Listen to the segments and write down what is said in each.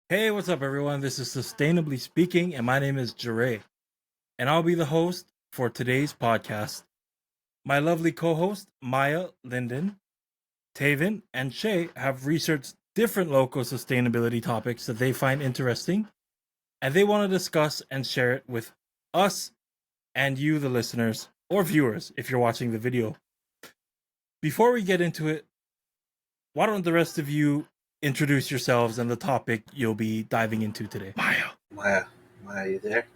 Hey, what's up, everyone? This is Sustainably Speaking, and my name is Jarae, and I'll be the host for today's podcast. My lovely co host, Maya, Lyndon, Tavan, and Shea have researched different local sustainability topics that they find interesting, and they want to discuss and share it with us and you, the listeners, or viewers, if you're watching the video. Before we get into it, why don't the rest of you introduce yourselves and the topic you'll be diving into today? Maya. Maya, Maya, you there?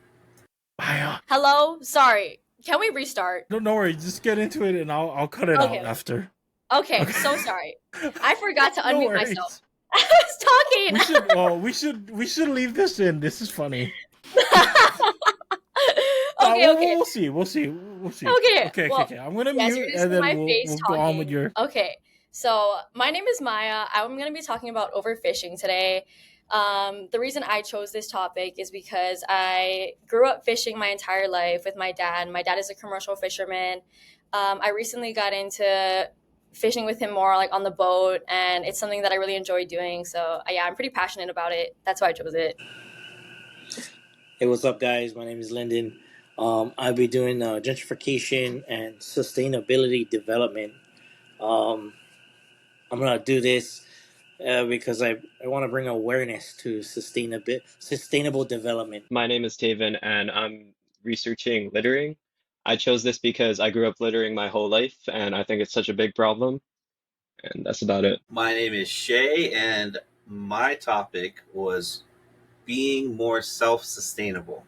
Maya. Hello? Sorry. Can we restart? No worry. Just get into it, and I'll cut it out Okay. after. Okay, so sorry. I forgot to No unmute worries. myself. I was talking. We should leave this in. This is funny. Okay. We'll see. Okay. I'm gonna Yes, mute, you're just and then my we'll face go on with talking. your. Okay. So my name is Maya. I'm going to be talking about overfishing today. The reason I chose this topic is because I grew up fishing my entire life with my dad. My dad is a commercial fisherman. I recently got into fishing with him more like on the boat, and it's something that I really enjoy doing. So yeah, I'm pretty passionate about it. That's why I chose it. Hey, what's up, guys? My name is Lyndon. I'll be doing gentrification and sustainability development. Um, I'm gonna do this because I want to bring awareness to sustainable development. My name is Tavan, and I'm researching littering. I chose this because I grew up littering my whole life, and I think it's such a big problem, and that's about it. My name is Shea, and my topic was being more self sustainable.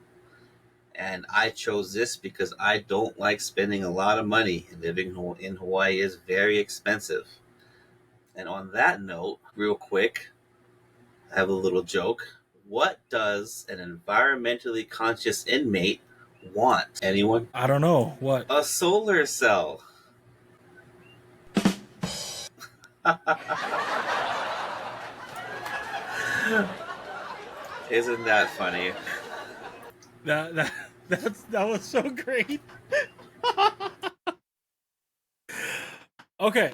And I chose this because I don't like spending a lot of money. Living in Hawaii is very expensive. And on that note, real quick, I have a little joke. What does an environmentally conscious inmate want? Anyone? I don't know what. A solar cell. Isn't that funny? That was so great. Okay,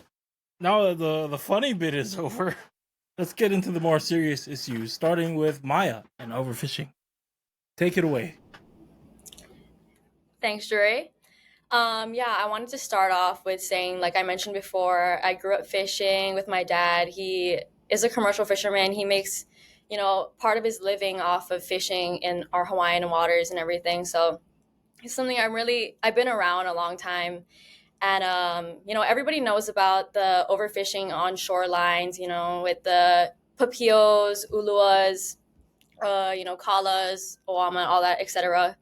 now the funny bit is over. Let's get into the more serious issues, starting with Maya and overfishing. Take it away. Thanks, Jarae. Yeah, I wanted to start off with saying, like I mentioned before, I grew up fishing with my dad. He is a commercial fisherman. He makes, part of his living off of fishing in our Hawaiian waters and everything. So it's something I've been around a long time. And, everybody knows about the overfishing on shorelines, with the papios, uluas, kalas, oama, all that, etc.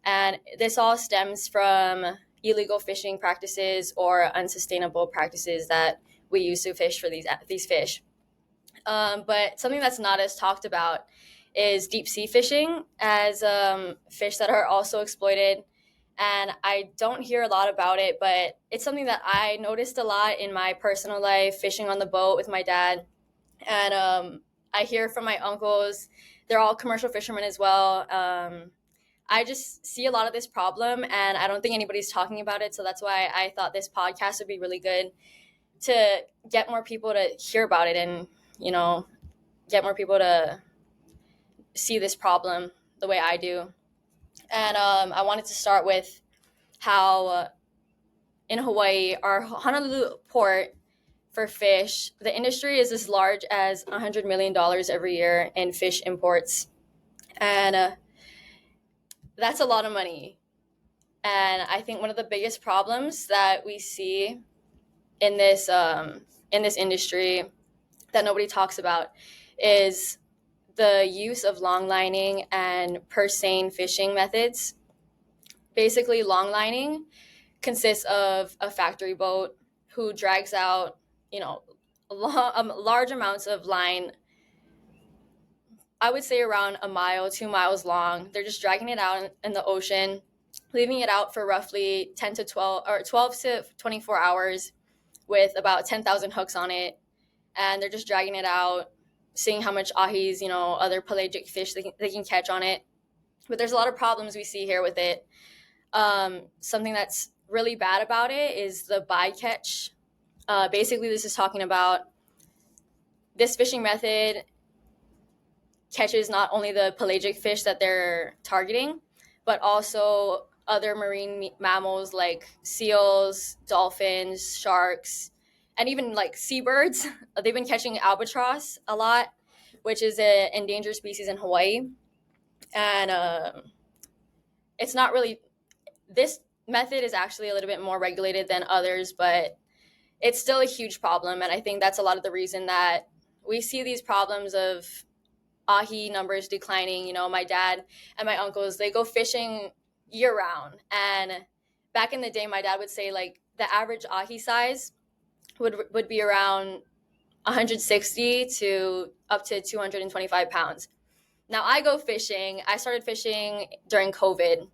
And this all stems from illegal fishing practices or unsustainable practices that we use to fish for these fish. But something that's not as talked about is deep sea fishing as fish that are also exploited. And I don't hear a lot about it, but it's something that I noticed a lot in my personal life, fishing on the boat with my dad. And I hear from my uncles, they're all commercial fishermen as well. I just see a lot of this problem, and I don't think anybody's talking about it. So that's why I thought this podcast would be really good to get more people to hear about it and, get more people to see this problem the way I do. And I wanted to start with how in Hawaii, our Honolulu port for fish, the industry is as large as $100 million every year in fish imports. And that's a lot of money. And I think one of the biggest problems that we see in this industry that nobody talks about is the use of long lining and purse seine fishing methods. Basically, long lining consists of a factory boat who drags out, large amounts of line. I would say around a mile, 2 miles long. They're just dragging it out in the ocean, leaving it out for roughly 10 to 12 or 12 to 24 hours with about 10,000 hooks on it. And they're just dragging it out, seeing how much ahis, other pelagic fish they can catch on it. But there's a lot of problems we see here with it. Something that's really bad about it is the bycatch. Basically, this is talking about this fishing method catches not only the pelagic fish that they're targeting, but also other marine mammals like seals, dolphins, sharks, and even like seabirds. They've been catching albatross a lot, which is an endangered species in Hawaii. And it's not really, this method is actually a little bit more regulated than others, but it's still a huge problem. And I think that's a lot of the reason that we see these problems of ahi numbers declining. You know, my dad and my uncles, they go fishing year round. And back in the day, my dad would say like the average ahi size would be around 160 to up to 225 pounds. Now I go fishing. I started fishing during COVID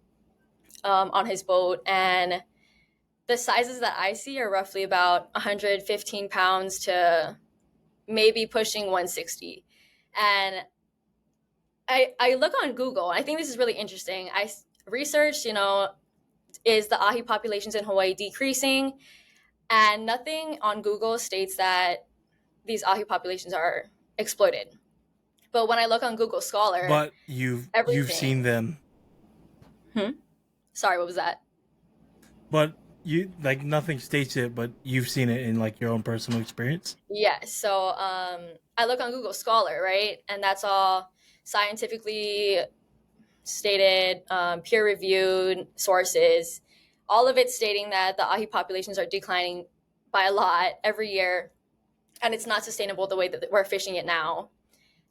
on his boat, and the sizes that I see are roughly about 115 pounds to maybe pushing 160. And I look on Google. I think this is really interesting. I researched, you know, is the ahi populations in Hawaii decreasing? And nothing on Google states that these ahi populations are exploited. But when I look on Google Scholar, But you've seen everything. them. Sorry, what was that? But you like nothing states it, but you've seen it in like your own personal experience. Yes. So I look on Google Scholar, right? And that's all scientifically stated, peer reviewed sources, all of it stating that the ahi populations are declining by a lot every year. And it's not sustainable the way that we're fishing it now.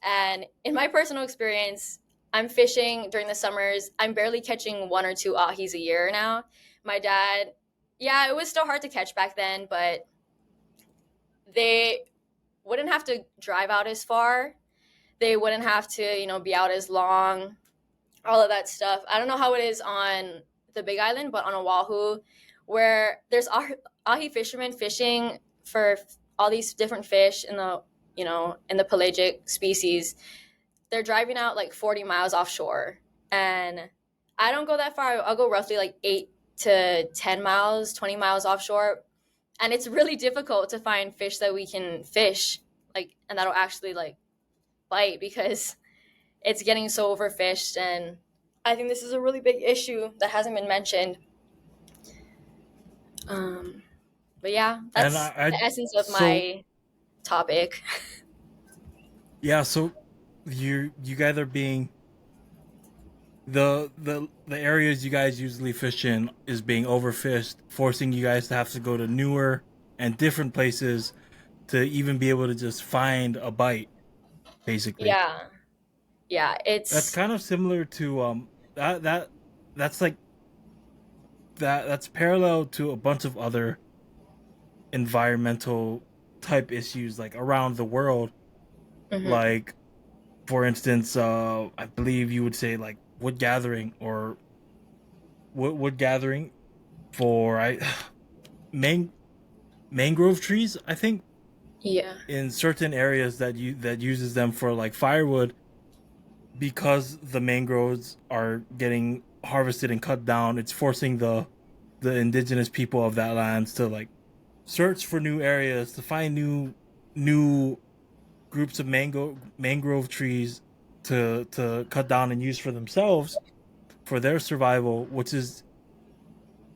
And in my personal experience, I'm fishing during the summers. I'm barely catching 1 or 2 ahis a year now. My dad, yeah, it was still hard to catch back then, but they wouldn't have to drive out as far. They wouldn't have to, you know, be out as long, all of that stuff. I don't know how it is on the Big Island, but on Oahu, where there's ahi fishermen fishing for all these different fish in the, you know, in the pelagic species, they're driving out like 40 miles offshore. And I don't go that far. I'll go roughly like 8 to 10 miles, 20 miles offshore. And it's really difficult to find fish that we can fish, like, and that'll actually like bite, because it's getting so overfished. And I think this is a really big issue that hasn't been mentioned. But yeah, And that's the essence of so my topic. yeah, so you guys are being the areas you guys usually fish in is being overfished, forcing you guys to have to go to newer and different places to even be able to just find a bite, basically. Yeah. Yeah, That's it's kind of similar to that's like that's parallel to a bunch of other environmental type issues like around the world. mhm. Like for instance, I believe you would say like wood gathering or wood gathering for man, mangrove trees. I think Yeah. in certain areas that uses them for like firewood, because the mangroves are getting harvested and cut down. It's forcing the indigenous people of that land to like search for new areas to find new groups of mangrove trees to cut down and use for themselves for their survival, which is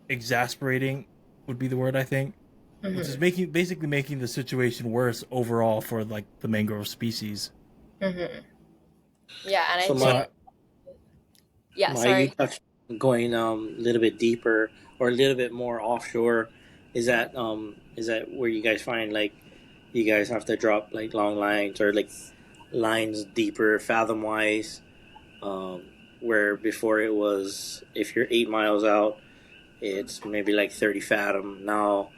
exasperating would be the word I think, which is Mhm. basically making the situation worse overall for like the mangrove species. Mhm. Yeah, and I So So think yeah, you sorry. touched on going a little bit deeper or a little bit more offshore. Is that where you guys find like you guys have to drop like long lines or like lines deeper fathom wise? Um, where before it was if you're 8 miles out, it's maybe like 30 fathom. Now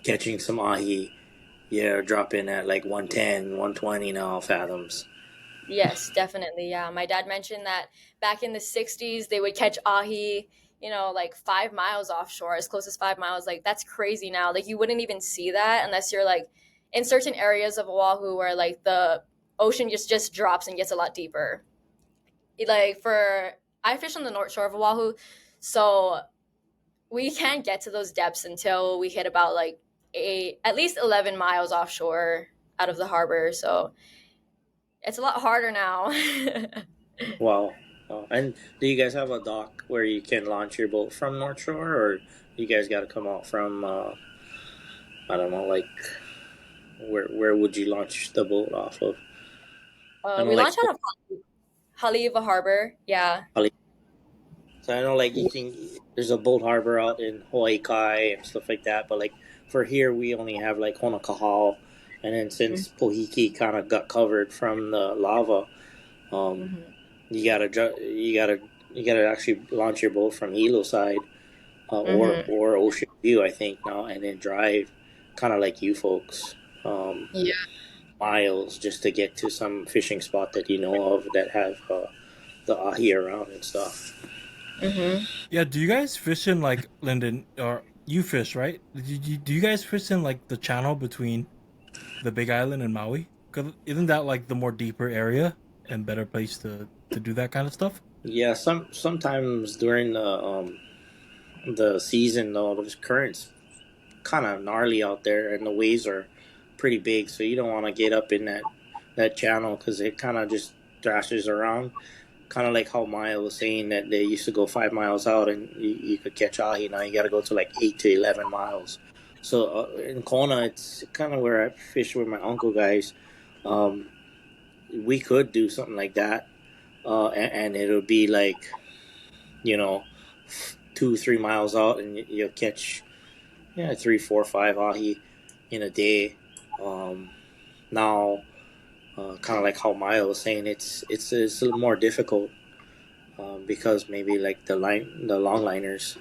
catching some ahi, yeah, dropping at like 110, 120 now fathoms. Yes, definitely. Yeah. My dad mentioned that back in the 60s, they would catch ahi, you know, like 5 miles offshore, as close as 5 miles. Like, that's crazy now. Like, you wouldn't even see that unless you're like in certain areas of Oahu where like the ocean just drops and gets a lot deeper. Like, I fish on the North Shore of Oahu. So we can't get to those depths until we hit about like at least 11 miles offshore out of the harbor. So It's a lot harder now. Wow. And do you guys have a dock where you can launch your boat from North Shore, or you guys got to come out from I don't know, like where would you launch the boat off of? I know We like launched out of Haleiwa Harbor. Yeah. so I know like you can there's a boat harbor out in Hawaii Kai and stuff like that, but like for here we only have like Honokahau, and then since Pohiki kind of got covered from the lava, um, Mm-hmm. you gotta actually launch your boat from Hilo side, Mm-hmm. or Ocean View, I think now, and then drive kind of like you folks, um, Yeah. miles just to get to some fishing spot that you know of that have the ahi around and stuff. Mm-hmm. Yeah, do you guys fish in like Lyndon or you fish, right? Do you guys fish in like the channel between the Big Island and Maui? Cause isn't that like the more deeper area and better place to do that kind of stuff? Yeah, sometimes during the season though, the currents kind of gnarly out there, and the waves are pretty big, so you don't want to get up in that channel because it kind of just thrashes around. Kind of like how Maya was saying that they used to go 5 miles out and you could catch ahi. Now you got to go to like 8 to 11 miles. So in Kona, it's kind of where I fish with my uncle guys. Um, we could do something like that, and it'll be like, you know, 2 3 miles out, and you'll catch, yeah, 3 4 5 ahi in a day. Um, now, kind of like how Maya was saying, it's a little more difficult, because maybe like the long liners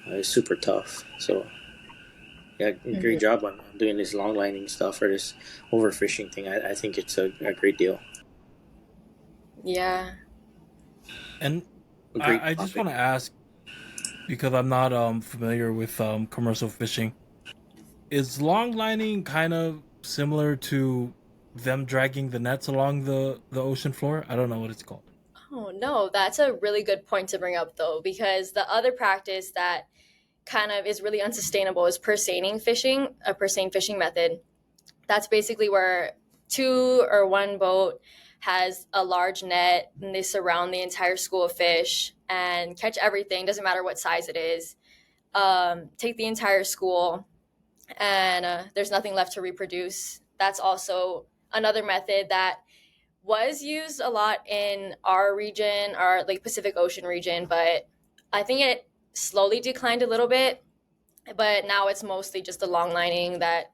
is super tough. So yeah, great Mm-hmm. job on doing this long lining stuff or this overfishing thing. I think it's a great deal, Yeah. And a great I just topic. want to ask because I'm not familiar with commercial fishing. Is long lining kind of similar to them dragging the nets along the ocean floor? I don't know what it's called. Oh no, that's a really good point to bring up though, because the other practice that kind of is really unsustainable is perseining fishing, a perseine fishing method. That's basically where two or one boat has a large net and they surround the entire school of fish and catch everything, doesn't matter what size it is. Take the entire school, and there's nothing left to reproduce. That's also another method that was used a lot in our region, our like Pacific Ocean region, but I think it slowly declined a little bit. But now it's mostly just the long lining that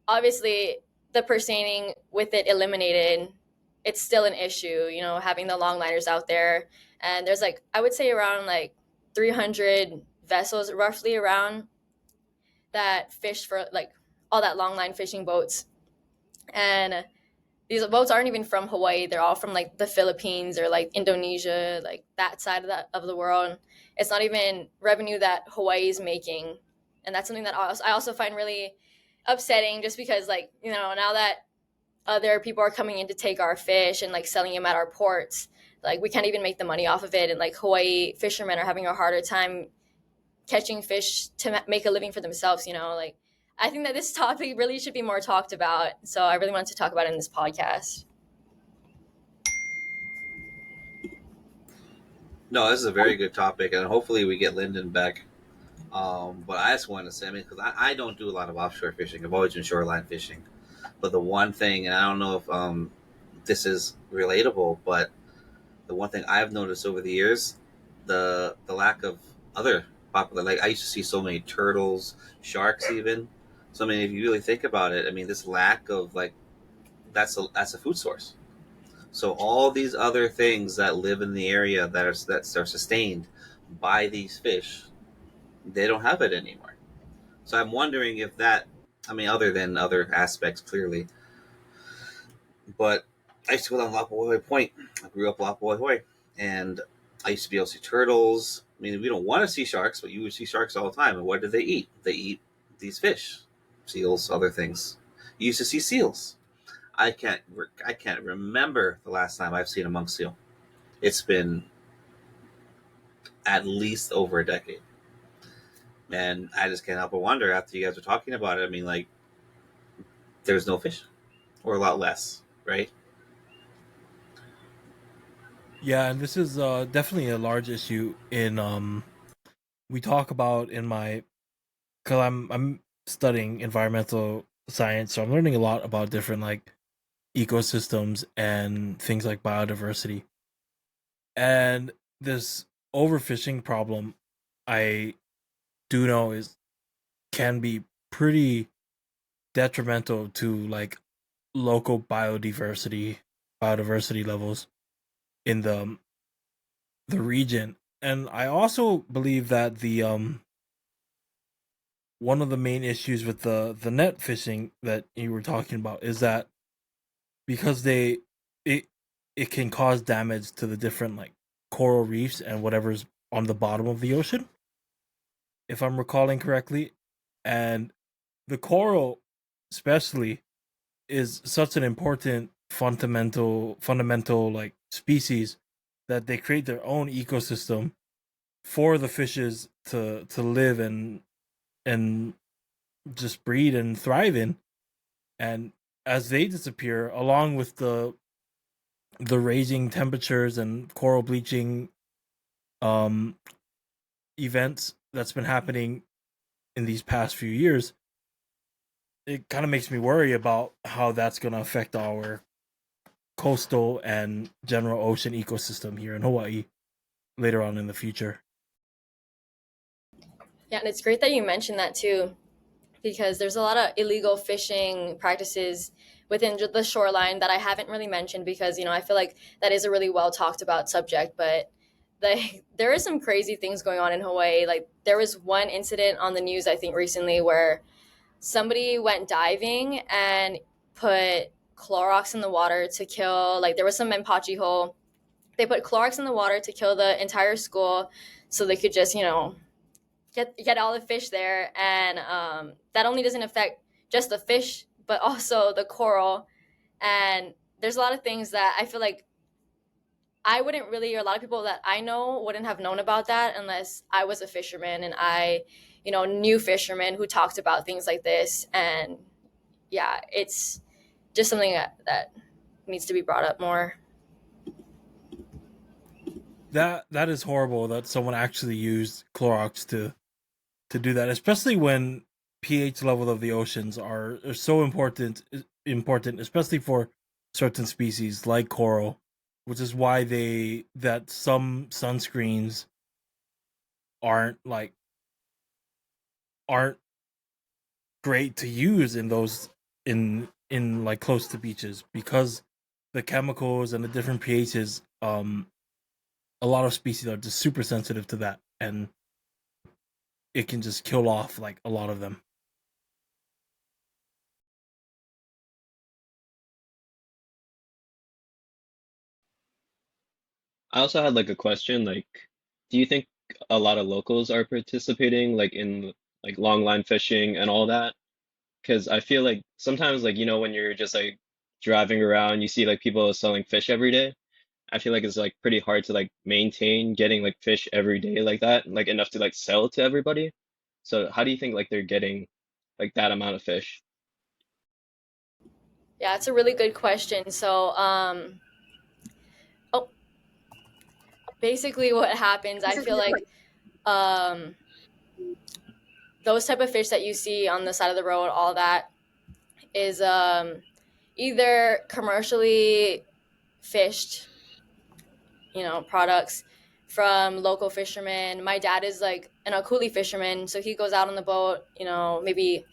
obviously the perseining with it eliminated, it's still an issue, having the long liners out there. And there's like, I would say around like 300 vessels roughly around that fish for like all that long line fishing boats. And these boats aren't even from Hawaii. They're all from like the Philippines or like Indonesia, like that side of the world. It's not even revenue that Hawaii is making. And that's something that I also find really upsetting, just because like, now that other people are coming in to take our fish and like selling them at our ports, like we can't even make the money off of it. And like Hawaii fishermen are having a harder time catching fish to make a living for themselves, like I think that this topic really should be more talked about. So I really wanted to talk about it in this podcast. No, this is a very good topic, and hopefully we get Lyndon back. But I just wanted to say, I mean, because I don't do a lot of offshore fishing. I've always been shoreline fishing. But the one thing, and I don't know if this is relatable, but the one thing I've noticed over the years, the lack of other popular, like I used to see so many turtles, sharks, even. So I mean, if you really think about it, I mean, this lack of like that's a food source. So all these other things that live in the area that are sustained by these fish, they don't have it anymore. So I'm wondering if that, I mean, other than other aspects, clearly, but I used to go down Lapawai Point. I grew up Lapawai, and I used to be able to see turtles. I mean, we don't want to see sharks, but you would see sharks all the time. And what do they eat? They eat these fish, seals, other things. You used to see seals. I can't remember the last time I've seen a monk seal. It's been at least over a decade, and I just can't help but wonder after you guys were talking about it. I mean, like, there's no fish, or a lot less, right? Yeah, and this is definitely a large issue in we talk about in my because I'm studying environmental science, so I'm learning a lot about different like ecosystems and things like biodiversity. And this overfishing problem, I do know is can be pretty detrimental to like local biodiversity levels in the region. And I also believe that the one of the main issues with the net fishing that you were talking about is that because it it can cause damage to the different like coral reefs and whatever's on the bottom of the ocean, if I'm recalling correctly. And the coral especially is such an important fundamental like species that they create their own ecosystem for the fishes to live and just breed and thrive in. And as they disappear along with the raising temperatures and coral bleaching um events that's been happening in these past few years, it kind of makes me worry about how that's going to affect our coastal and general ocean ecosystem here in Hawaii later on in the future. Yeah, and it's great that you mentioned that too, because there's a lot of illegal fishing practices within the shoreline that I haven't really mentioned because I feel like that is a really well talked about subject, but there is some crazy things going on in Hawaii. Like there was one incident on the news I think recently where somebody went diving and put Clorox in the water to kill, like there was some Mempachi hole. They put Clorox in the water to kill the entire school so they could just, get all the fish there. And that only doesn't affect just the fish, but also the coral. And there's a lot of things that I feel like I wouldn't really, or a lot of people that I know wouldn't have known about that unless I was a fisherman and I, knew fishermen who talked about things like this. And yeah, it's just something that needs to be brought up more. That is horrible that someone actually used Clorox to do that, especially when pH level of the oceans are so important, especially for certain species like coral, which is why they that some sunscreens aren't like aren't great to use in those in like close to beaches because the chemicals and the different pHs. A lot of species are just super sensitive to that, and it can just kill off like a lot of them. I also had like a question, like, do you think a lot of locals are participating like in like long line fishing and all that? Because I feel like sometimes like when you're just like driving around, you see like people selling fish every day. I feel like it's like pretty hard to like maintain getting like fish every day like that, like enough to like sell to everybody. So how do you think like they're getting like that amount of fish? Yeah, it's a really good question. So, oh, basically, what happens? I feel like um, those type of fish that you see on the side of the road, all that is either commercially fished, products from local fishermen. My dad is like an akuli fisherman, so he goes out on the boat, maybe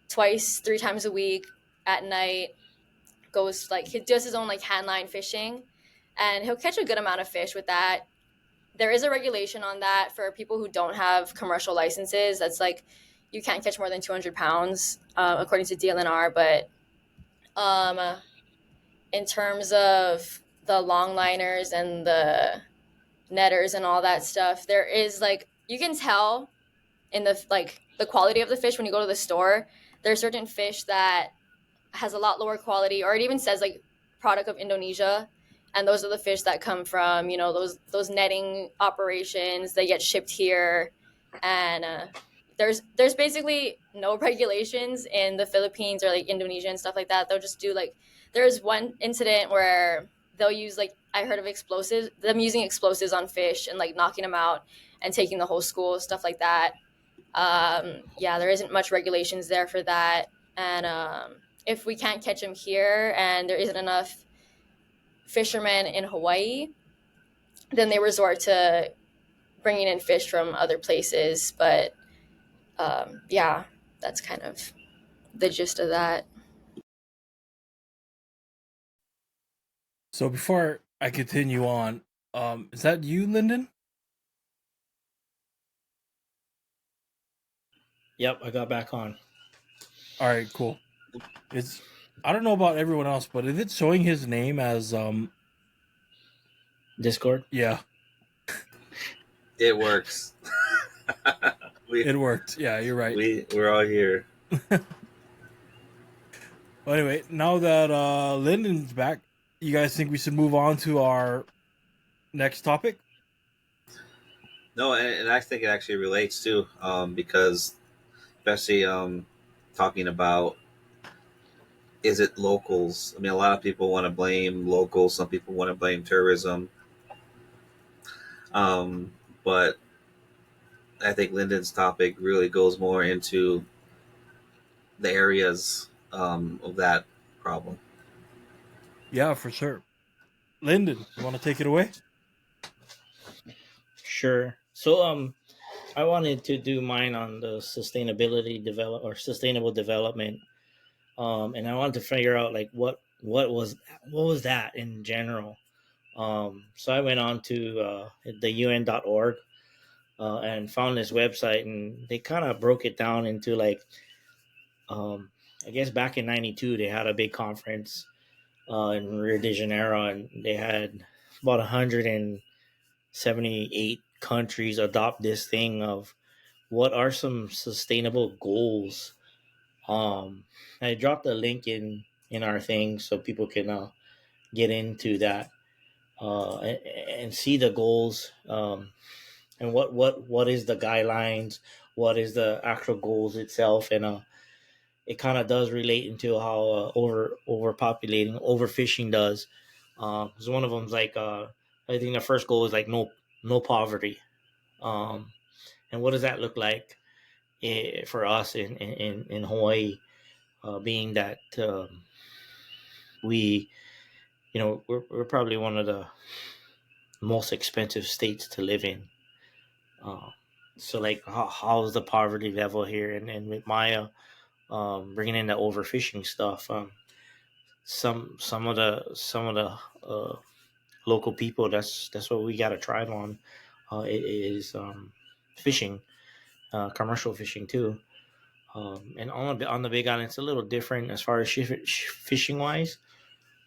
twice, 3 times a week at night. Goes like he does his own like hand line fishing, and he'll catch a good amount of fish with that. There is a regulation on that for people who don't have commercial licenses. That's like you can't catch more than 200 pounds, according to DLNR. But um, in terms of the longliners and the netters and all that stuff, there is like you can tell in the quality of the fish when you go to the store. There are certain fish that has a lot lower quality, or it even says like product of Indonesia, and those are the fish that come from those netting operations. They get shipped here, and there's basically no regulations in the Philippines or like Indonesia and stuff like that. They'll just do like there's one incident where they'll use like I heard of explosives, them using explosives on fish and like knocking them out and taking the whole school, stuff like that. Yeah, there isn't much regulations there for that. And if we can't catch them here and there isn't enough fishermen in Hawaii, then they resort to bringing in fish from other places. But yeah, that's kind of the gist of that. So before I continue on, is that you, Lyndon? Yep, I got back on All right, cool. It's I don't know about everyone else, but is it showing his name as Discord. yeah, It works. we it worked. Yeah, you're right. we're all here. Well, anyway, now that Lyndon's back, you guys think we should move on to our next topic? No, and I think it actually relates too, because especially talking about, is it locals? I mean, a lot of people want to blame locals. Some people want to blame tourism. Um, but I think Lyndon's topic really goes more into the areas of that problem. Yeah, for sure. Lyndon, you want to take it away? Sure. So I wanted to do mine on the sustainable development. And I wanted to figure out like what was that in general. So I went on to the UN.org and found this website, and they kind of broke it down into like um, I guess back in '92 they had a big conference in Rio de Janeiro, and they had about 178 countries adopt this thing of what are some sustainable goals. I dropped a link in our thing so people can get into that and see the goals, and what is the guidelines, what is the actual goals itself, and it kind of does relate into how overpopulating, overfishing does. Because one of them's like I think the first goal is like no poverty. Um, and what does that look like for us in Hawaii? Being that we, we're probably one of the most expensive states to live in. Uh, so like how's the poverty level here? And with Maya bringing in the overfishing stuff, some of the local people, that's what we got to try on. It is fishing, commercial fishing too. And on the Big Island, it's a little different as far as fishing wise.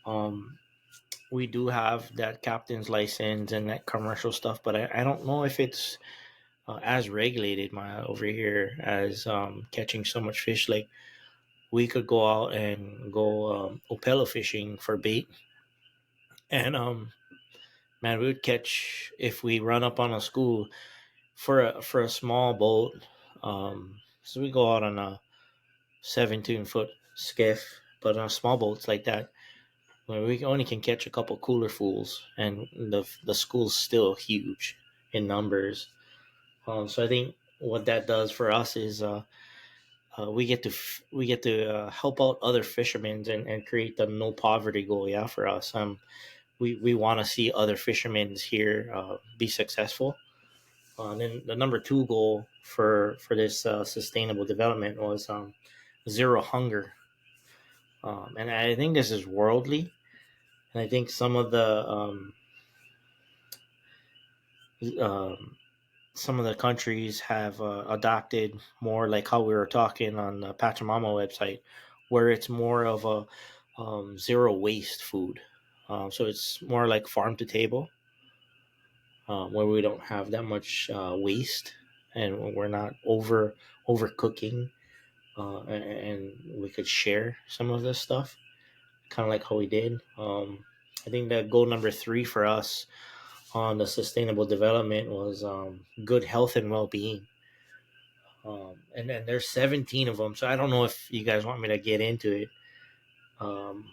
Um, we do have that captain's license and that commercial stuff, but I don't know if it's as regulated over here as catching so much fish. Like we could go out and go opella fishing for bait, and man, we would catch if we run up on a school for a small boat. So we go out on a 17-foot skiff, but on small boats like that, where we only can catch a couple cooler fools, and the school's still huge in numbers. So I think what that does for us is we get to help out other fishermen and create the no poverty goal. Yeah, for us, we want to see other fishermen here be successful. And then the number two goal for this sustainable development was zero hunger. And I think this is worldly. And I think um, some of the countries have adopted more like how we were talking on the Pachamama website, where it's more of a zero waste food. So it's more like farm to table, where we don't have that much waste, and we're not overcooking, and we could share some of this stuff, kind of like how we did. I think that goal number three for us on the sustainable development was good health and well-being. And then there's 17 of them, so I don't know if you guys want me to get into it. Um,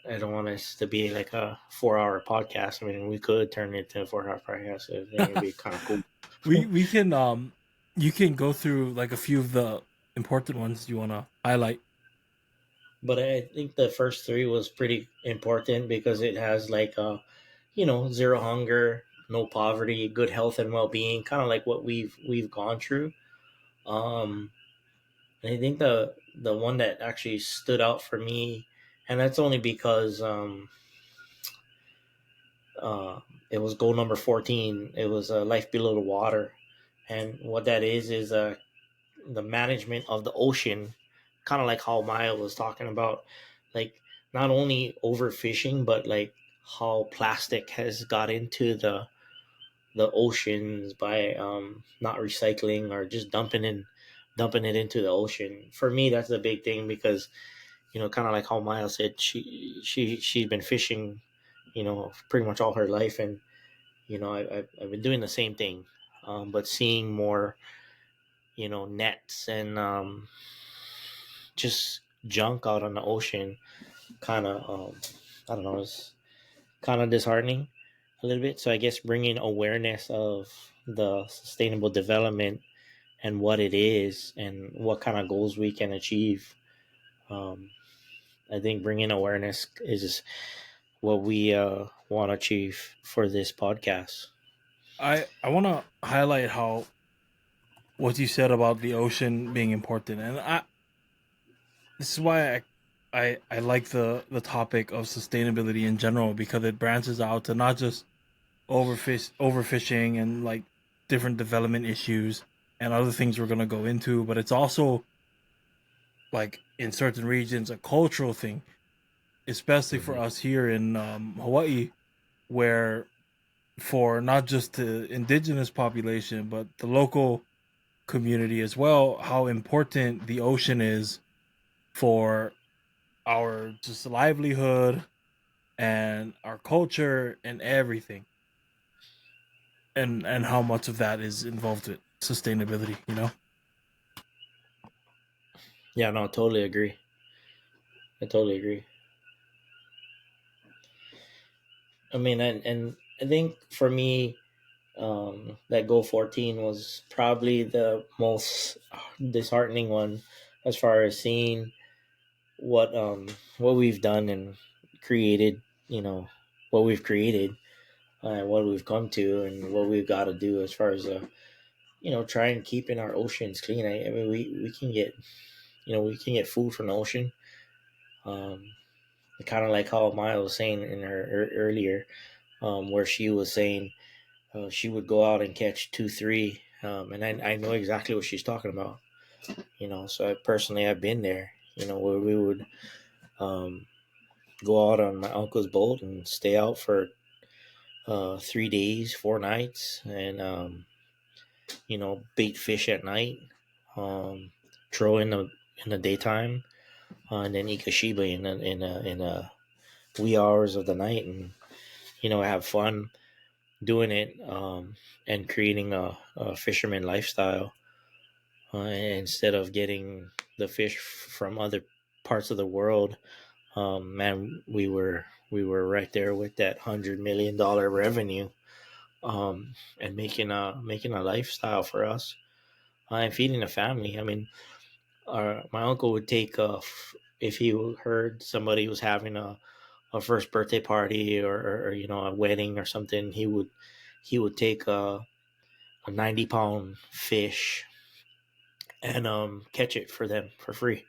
I don't want this to be like a 4 hour podcast. I mean, we could turn it to a 4 hour podcast. I think it'd be kind of cool. We can you can go through like a few of the important ones you want to highlight. But I think the first three was pretty important because it has like zero hunger, no poverty, good health and well being, kind of like what we've gone through. Um, and I think the one that actually stood out for me, and that's only because uh, it was goal number 14. It was life below the water, and what that is the management of the ocean, kind of like how Maya was talking about, like not only overfishing, but like how plastic has got into the oceans by not recycling or just dumping it into the ocean. For me, that's a big thing because kind of like how Maya said, she's been fishing, pretty much all her life, and I've been doing the same thing, but seeing more nets and just junk out on the ocean kind of I don't know, it's kind of disheartening a little bit. So I guess bringing awareness of the sustainable development and what it is and what kind of goals we can achieve, um, I think bringing awareness is what we want to achieve for this podcast. I want to highlight how what you said about the ocean being important, and I this is why I like the topic of sustainability in general because it branches out to not just overfishing and like different development issues and other things we're gonna go into, but it's also like in certain regions a cultural thing, especially for Mm-hmm. us here in Hawaii, where for not just the indigenous population but the local community as well, how important the ocean is for our just livelihood and our culture and everything, and how much of that is involved with sustainability, you know. Yeah, no, totally agree. I totally agree. I mean, and I think for me, that goal 14 was probably the most disheartening one as far as seeing what we've done and created, what we've created, what we've come to, and what we've got to do as far as try and keeping our oceans clean. I mean, we can get we can get food from the ocean. Um, Kind of like how Maya was saying in her earlier, where she was saying she would go out and catch 2, 3, and I know exactly what she's talking about. So I've been there. Where we would um, go out on my uncle's boat and stay out for 3 days, 4 nights, and bait fish at night, um, throw in the daytime, and then eat kashiba in the wee hours of the night, and have fun doing it, and creating a fisherman lifestyle, instead of getting the fish from other parts of the world. Man, we were right there with that $100 million revenue, and making a lifestyle for us, and feeding a family. I mean, my uncle would take if he heard somebody was having a first birthday party, or a wedding or something, he would take a 90-pound fish and catch it for them for free,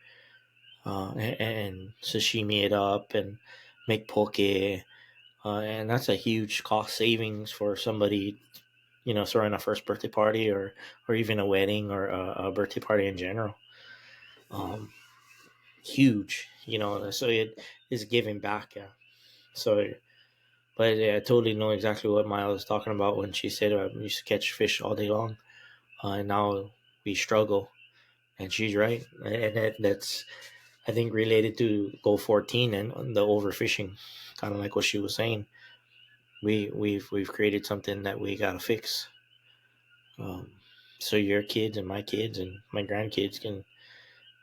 and sashimi it up and make poke, and that's a huge cost savings for somebody throwing a first birthday party, or even a wedding, or a birthday party in general. um, Huge, so it is giving back. Yeah. So, but yeah, I totally know exactly what Maya was talking about when she said we used to catch fish all day long, and now we struggle. And she's right, and that's, I think, related to goal 14 and the overfishing, kind of like what she was saying. We've created something that we gotta fix, um, so your kids and my kids and my grandkids can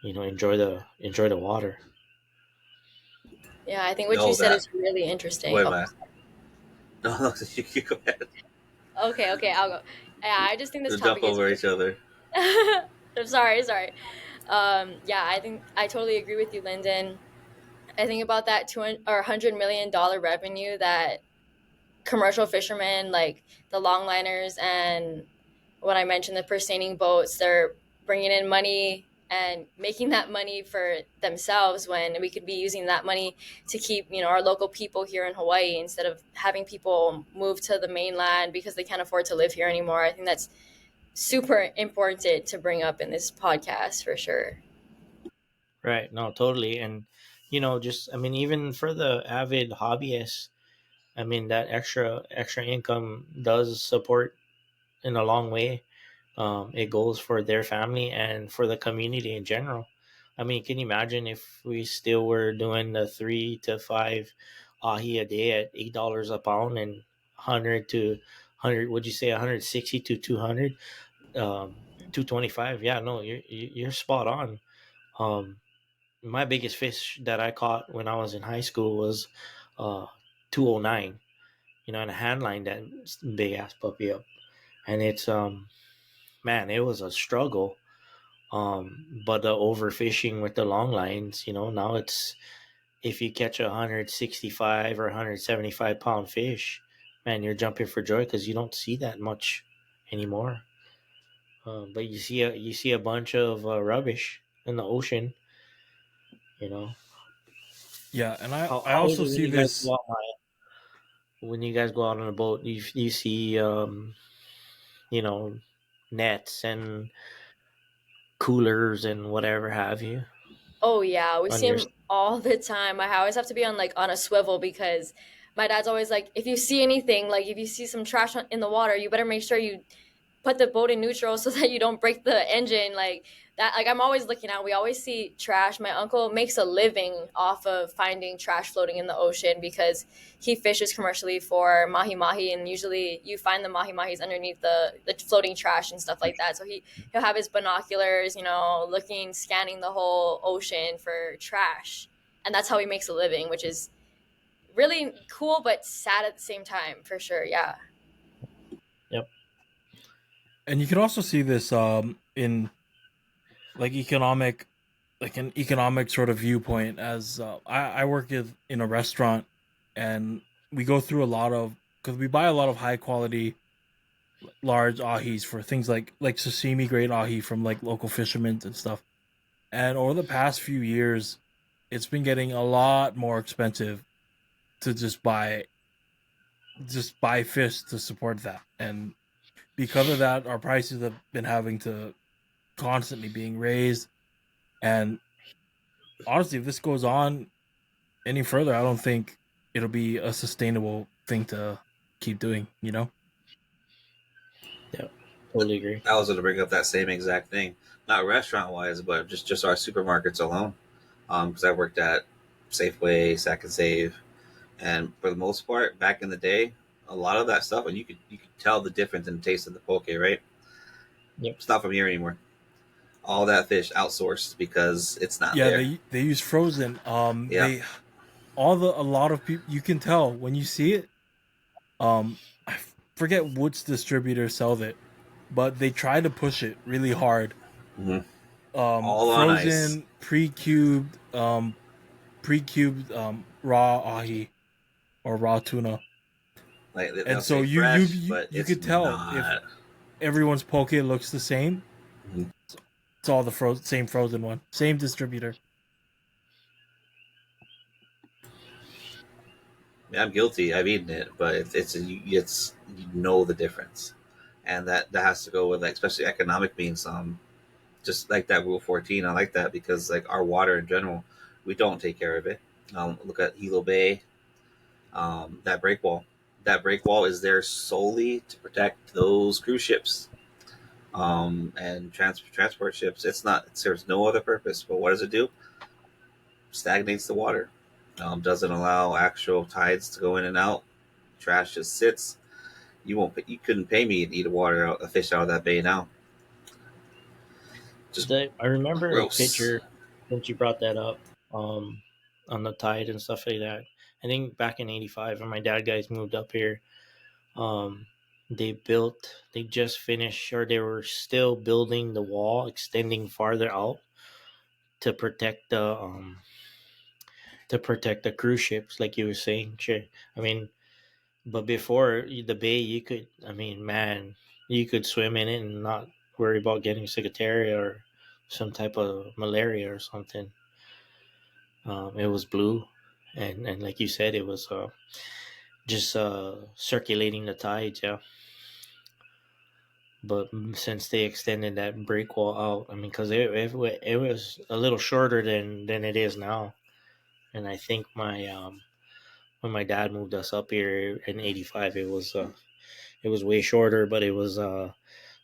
enjoy the water. Yeah, I think what you No, said that. is really interesting. What am Oh, I? No, no, you go ahead. okay, okay, I'll go. Yeah, I just think this We'll jump topic is over really. each other. I'm sorry, sorry. Yeah, I think I totally agree with you, Lyndon. I think about that 200 or $100 million revenue that commercial fishermen, like the longliners and what I mentioned, the sustaining boats, they're bringing in money and making that money for themselves when we could be using that money to keep, our local people here in Hawaii instead of having people move to the mainland because they can't afford to live here anymore. I think that's super important to bring up in this podcast for sure. Right. No, totally. And just I mean, even for the avid hobbyists, I mean that extra income does support in a long way. It goes for their family and for the community in general. I mean, can you imagine if we still were doing the 3 to 5 ahi a day at $8 a pound and 100 to 100? Would you say 160 to 200? 225? Yeah, no, you're spot on. Um, my biggest fish that I caught when I was in high school was 209. And a hand line that big ass puppy up, and it's man, it was a struggle. But the overfishing with the long lines, now it's if you catch a 165 or 175 pound fish, man, you're jumping for joy because you don't see that much anymore. But you see a bunch of rubbish in the ocean. You know Yeah, and I how is also it when see you guys this. go out? When you guys go out on a boat, you see you know nets and coolers and whatever have you Oh yeah, we on see your. him all the time. I always have to be on a swivel because my dad's always like, if you see anything, like if you see some trash in the water, you better make sure you put the boat in neutral so that you don't break the engine like that. Like I'm always looking out. We always see trash. My uncle makes a living off of finding trash floating in the ocean because he fishes commercially for mahi mahi, and usually you find the mahi mahis underneath the floating trash and stuff like that. So he'll have his binoculars, looking, scanning the whole ocean for trash, and that's how he makes a living, which is really cool but sad at the same time for sure. Yeah. Yep. And you can also see this in like an economic sort of viewpoint. As I work in a restaurant, and we go through a lot of, because we buy a lot of high quality large ahis for things like sashimi grade ahi from like local fishermen and stuff. And over the past few years, it's been getting a lot more expensive to just buy fish to support that. And because of that, our prices have been having to constantly being raised. And honestly, if this goes on any further, I don't think it'll be a sustainable thing to keep doing, you know? Yep. Totally agree. I was going to bring up that same exact thing, not restaurant wise, but just our supermarkets alone. Because I worked at Safeway, Sack and Save, and for the most part, back in the day, a lot of that stuff, and you could tell the difference in the taste of the poke, right? Yep. It's not from here anymore. All that fish outsourced because it's not Yeah, there. they use frozen. Yeah. They a lot of people, you can tell when you see it. I forget which distributor sells it, but they try to push it really hard. Hmm. All on ice. Frozen, pre-cubed raw ahi or raw tuna. Like they'll And so say you you fresh, you but you it's could tell if not. everyone's poke looks the same. Mhm. It's all the same frozen one, same distributor. Yeah, I'm guilty. I've eaten it, but it's you know the difference, and that has to go with like especially economic means. Just like that rule 14, I like that because like our water in general, we don't take care of it. Look at Hilo Bay, that break wall. That break wall is there solely to protect those cruise ships and transport ships. It serves no other purpose. But what does it do? Stagnates the water. Doesn't allow actual tides to go in and out. Trash just sits. You couldn't pay me to eat a fish out of that bay now. Just I remember a gross. picture since you brought that up. on the tide and stuff like that. I think back in '85 when my dad guys moved up here, um, they just finished, or they were still building the wall, extending farther out to protect the cruise ships, like you were saying. Sure, I mean, but before the bay, you could, I mean, man, you could swim in it and not worry about getting ciguataria or some type of malaria or something. It was blue, and like you said, it was just circulating the tides, yeah. But since they extended that break wall out, I mean, because it was a little shorter than it is now, and I think my when my dad moved us up here in '85, it was way shorter, but it was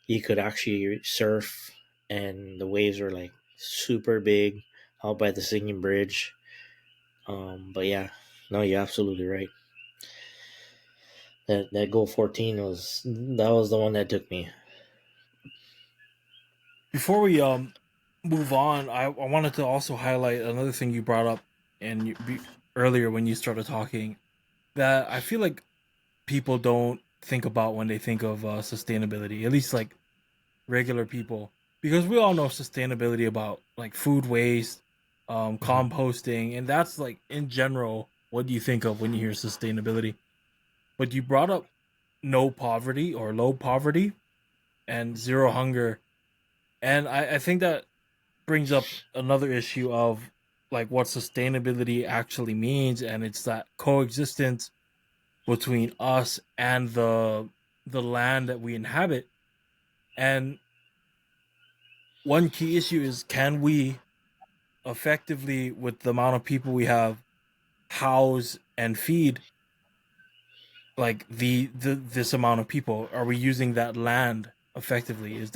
you could actually surf, and the waves were like super big out by the Singing Bridge. But yeah, no, you're absolutely right. That goal 14 was the one that took me. Before we move on, I wanted to also highlight another thing you brought up earlier when you started talking, that I feel like people don't think about when they think of sustainability, at least like regular people, because we all know sustainability about like food waste, Mhm. composting, and that's like in general what do you think of when you hear sustainability. But you brought up no poverty or low poverty and zero hunger, and I think that brings up another issue of like what sustainability actually means, and it's that coexistence between us and the land that we inhabit. And one key issue is, can we effectively, with the amount of people we have, house and feed like the this amount of people? Are we using that land effectively? Is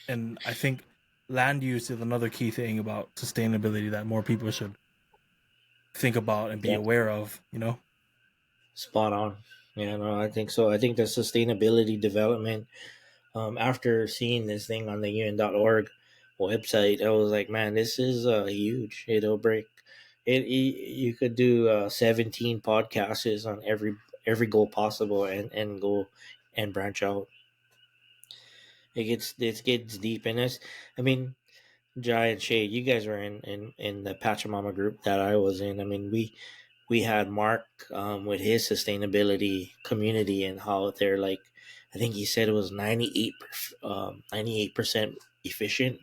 And I think land use is another key thing about sustainability that more people should think about and be Yeah, aware of, you know? spot on. Yeah, no, I think so. I think the sustainability development, after seeing this thing on the UN.org website, I was like, man, this is huge. It'll break you could do 17 podcasts on every goal possible, and go and branch out. It gets deep in this. I mean, Jai and Shea, you guys were in the Pachamama group that I was in. I mean, we had Mark, with his sustainability community, and how they're like, I think he said it was 98% efficient,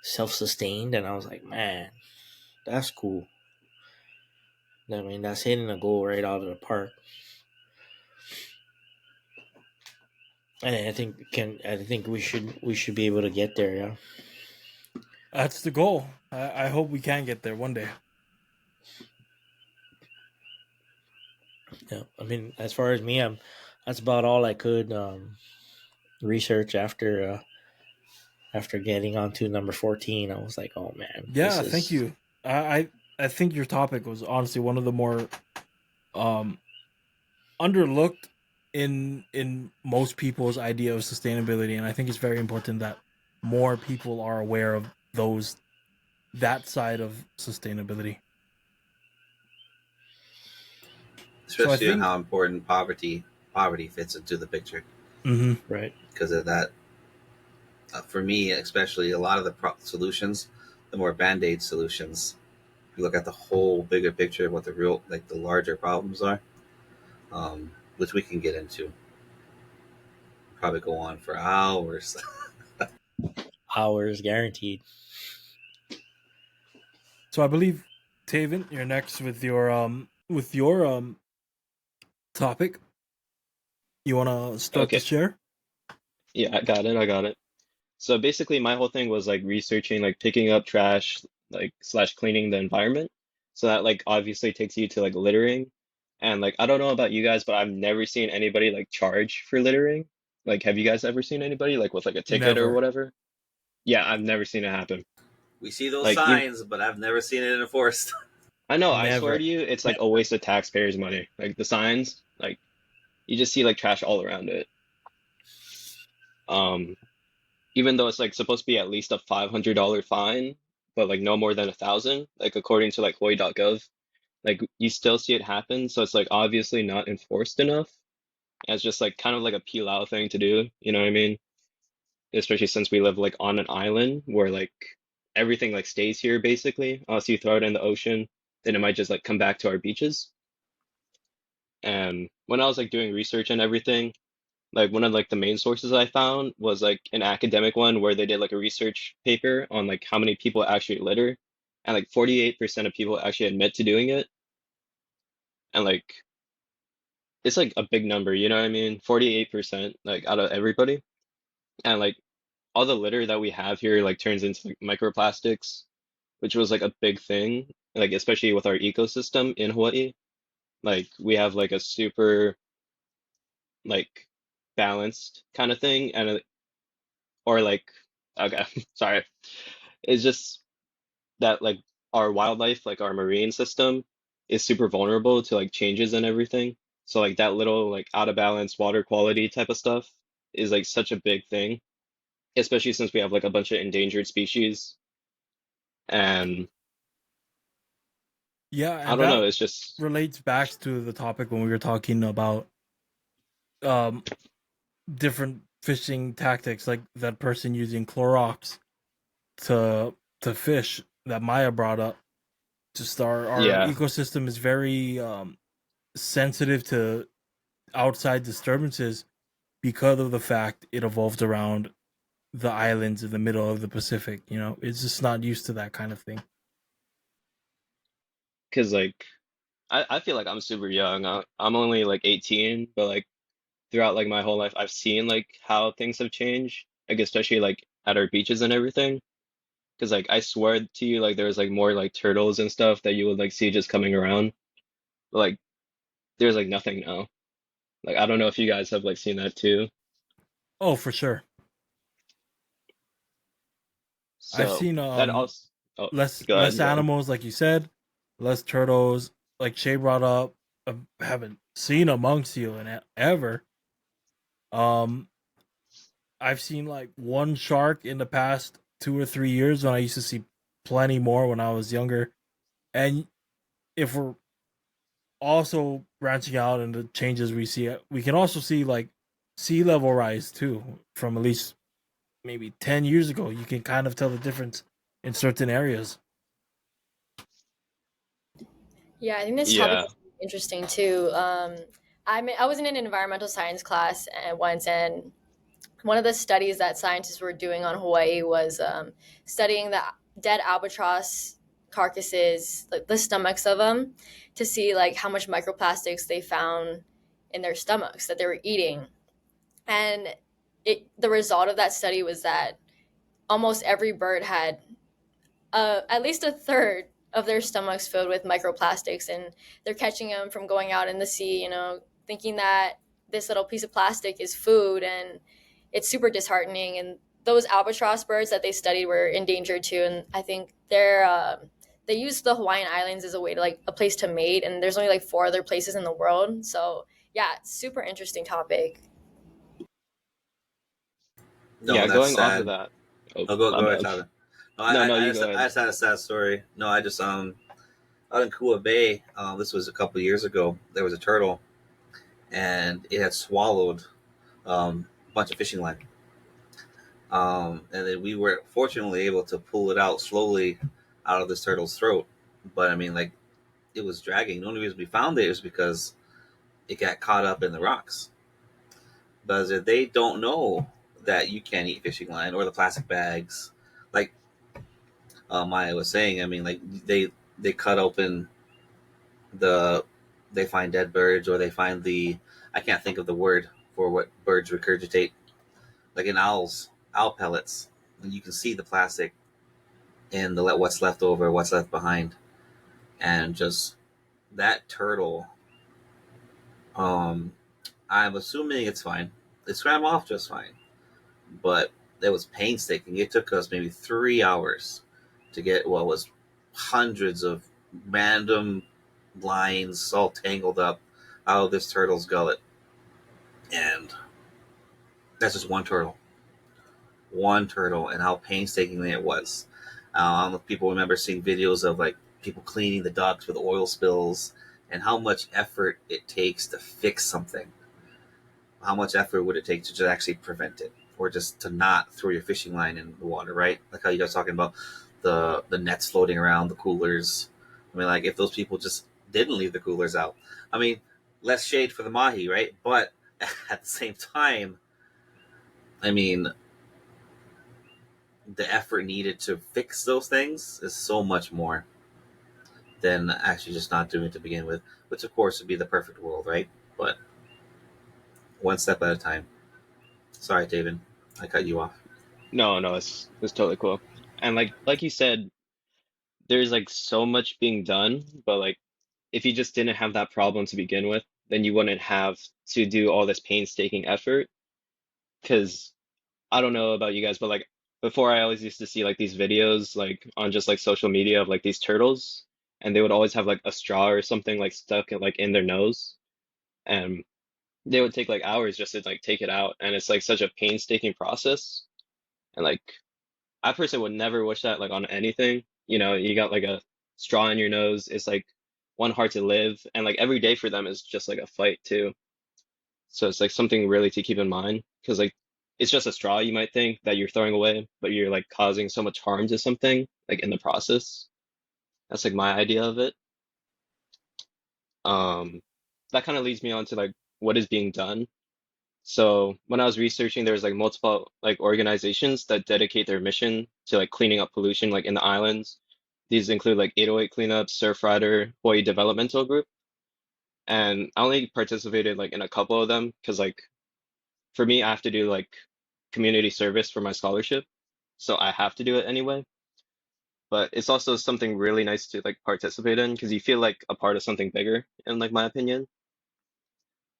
self sustained, and I was like, man, that's cool. I mean, that's hitting a goal right out of the park. And I think we should be able to get there, yeah. That's the goal. I hope we can get there one day. Yeah, I mean, as far as me, that's about all I could research after getting onto number 14. I was like, oh man, this Yeah, thank is you. I think your topic was honestly one of the more um underlooked in most people's idea of sustainability, and I think it's very important that more people are aware of those that side of sustainability. So I Especially on think how important poverty fits into the picture. mhm, right. Because of that, for me especially, a lot of the solutions, the more band-aid solutions, if you look at the whole bigger picture of what the real, like the larger problems are, which we can get into, probably go on for hours. Hours guaranteed. so I believe Taven, you're next with your topic. You want to start the Okay. share? Yeah, I got it. So basically, my whole thing was like researching, like picking up trash, like slash cleaning the environment. So that like obviously takes you to like littering. And like I don't know about you guys, but I've never seen anybody like charge for littering. Like, have you guys ever seen anybody like with like a ticket or Never. whatever? Yeah, I've never seen it happen. We see those Like you, signs, but I've never seen it enforced. I know, I swear Never. to you, it's like a waste of taxpayers' money. Like the signs, like you just see like trash all around it. Um, Even though it's like supposed to be at least a $500 fine, but like no more than 1,000, like according to like Hawaii.gov. Like you still see it happen, so it's like obviously not enforced enough. As just like kind of like a peel out thing to do, you know what I mean? Especially since we live like on an island where like everything like stays here basically. Unless you throw it in the ocean, then it might just like come back to our beaches. And when I was like doing research and everything, like one of like the main sources I found was like an academic one where they did like a research paper on like how many people actually litter, and like 48% of people actually admit to doing it. And like it's like a big number, you know what I mean? 48% like out of everybody. And like all the litter that we have here like turns into like microplastics, which was like a big thing, like especially with our ecosystem in Hawaii. Like we have like a super like balanced kind of thing, and or like okay, sorry. It's just that like our wildlife, like our marine system, is super vulnerable to like changes and everything. So like that little like out of balance water quality type of stuff is like such a big thing, especially since we have like a bunch of endangered species. And Yeah, I and don't know, that it's just relates back to the topic when we were talking about um different fishing tactics, like that person using Clorox to fish that Maya brought up. Just our yeah, ecosystem is very sensitive to outside disturbances because of the fact it evolved around the islands in the middle of the Pacific. You know, it's just not used to that kind of thing. because like I feel like I'm super young. I'm only like 18, but like throughout like my whole life, I've seen like how things have changed, like especially like at our beaches and everything. Because like I swear to you, like there was like more like turtles and stuff that you would like see just coming around. But like there's like nothing now. Like I don't know if you guys have like seen that too. Oh, for sure. I've So seen that also, oh, go less ahead, go ahead. animals, like you said, less turtles. Like Shea brought up, I haven't seen a monk seal in ever. Um, I've seen like one shark in the past 2 or 3 years when I used to see plenty more when I was younger. And if we're also branching out and the changes we see, we can also see like sea level rise too from at least maybe 10 years ago. You can kind of tell the difference in certain areas. Yeah, I think this topic Yeah, is interesting too. I was in an environmental science class once, and one of the studies that scientists were doing on Hawaii was studying the dead albatross carcasses, like the stomachs of them, to see like how much microplastics they found in their stomachs that they were eating. And the result of that study was that almost every bird had at least a third of their stomachs filled with microplastics, and they're catching them from going out in the sea, thinking that this little piece of plastic is food, and it's super disheartening. And those albatross birds that they studied were endangered too, and I think they use the Hawaiian Islands as a way to like a place to mate, and there's only like four other places in the world. So yeah, super interesting topic. No, yeah. that's Going off of sad. that, oh Oh, my go ahead, bad. Tavan. No, No, no, you go I ahead. just had a sad story. No, I just out in Kua Bay. This was a couple of years ago. There was a turtle, and it had swallowed a bunch of fishing line. And then we were fortunately able to pull it out slowly out of this turtle's throat. But I mean, like it was dragging. The only reason we found it is because it got caught up in the rocks. Because if they don't know that you can't eat fishing line or the plastic bags, like Maya was saying, I mean, like they cut open the they find dead birds, or they find the I can't think of the word for what birds regurgitate, like in owl pellets. And you can see the plastic in the what's left over, what's left behind, and just that turtle. Um, I'm assuming it's fine. It swam off just fine, but it was painstaking. It took us maybe 3 hours to get what was hundreds of random lines all tangled up out of this turtle's gullet. And that's just one turtle. One turtle, and how painstakingly it was. I don't know if people remember seeing videos of like people cleaning the docks with oil spills and how much effort it takes to fix something. How much effort would it take to just actually prevent it, or just to not throw your fishing line in the water, right? Like how you guys talking about the nets floating around, the coolers. I mean, like if those people just didn't leave the coolers out, I mean, less shade for the mahi, right? But at the same time, I mean, the effort needed to fix those things is so much more than actually just not doing it to begin with, which of course would be the perfect world, right? But one step at a time. Sorry, David, I cut you off. No, no, it's totally cool. And like you said, there's like so much being done, but like if you just didn't have that problem to begin with, then you wouldn't have to do all this painstaking effort. Because I don't know about you guys, but like before I always used to see like these videos like on just like social media of like these turtles, and they would always have like a straw or something like stuck like in their nose, and they would take like hours just to like take it out, and it's like such a painstaking process. And like I personally would never wish that like on anything. You know, you got like a straw in your nose. It's like one hard to live, and like every day for them is just like a fight too. So it's like something really to keep in mind because like it's just a straw you might think that you're throwing away, but you're like causing so much harm to something like in the process. That's like my idea of it. Um, that kind of leads me on to like what is being done. So when I was researching, there's like multiple like organizations that dedicate their mission to like cleaning up pollution like in the islands. These include like 808 Cleanup, Surfrider, Hawaii Developmental Group, and I only participated like in a couple of them because like for me, I have to do like community service for my scholarship, so I have to do it anyway. But it's also something really nice to like participate in because you feel like a part of something bigger, in like my opinion.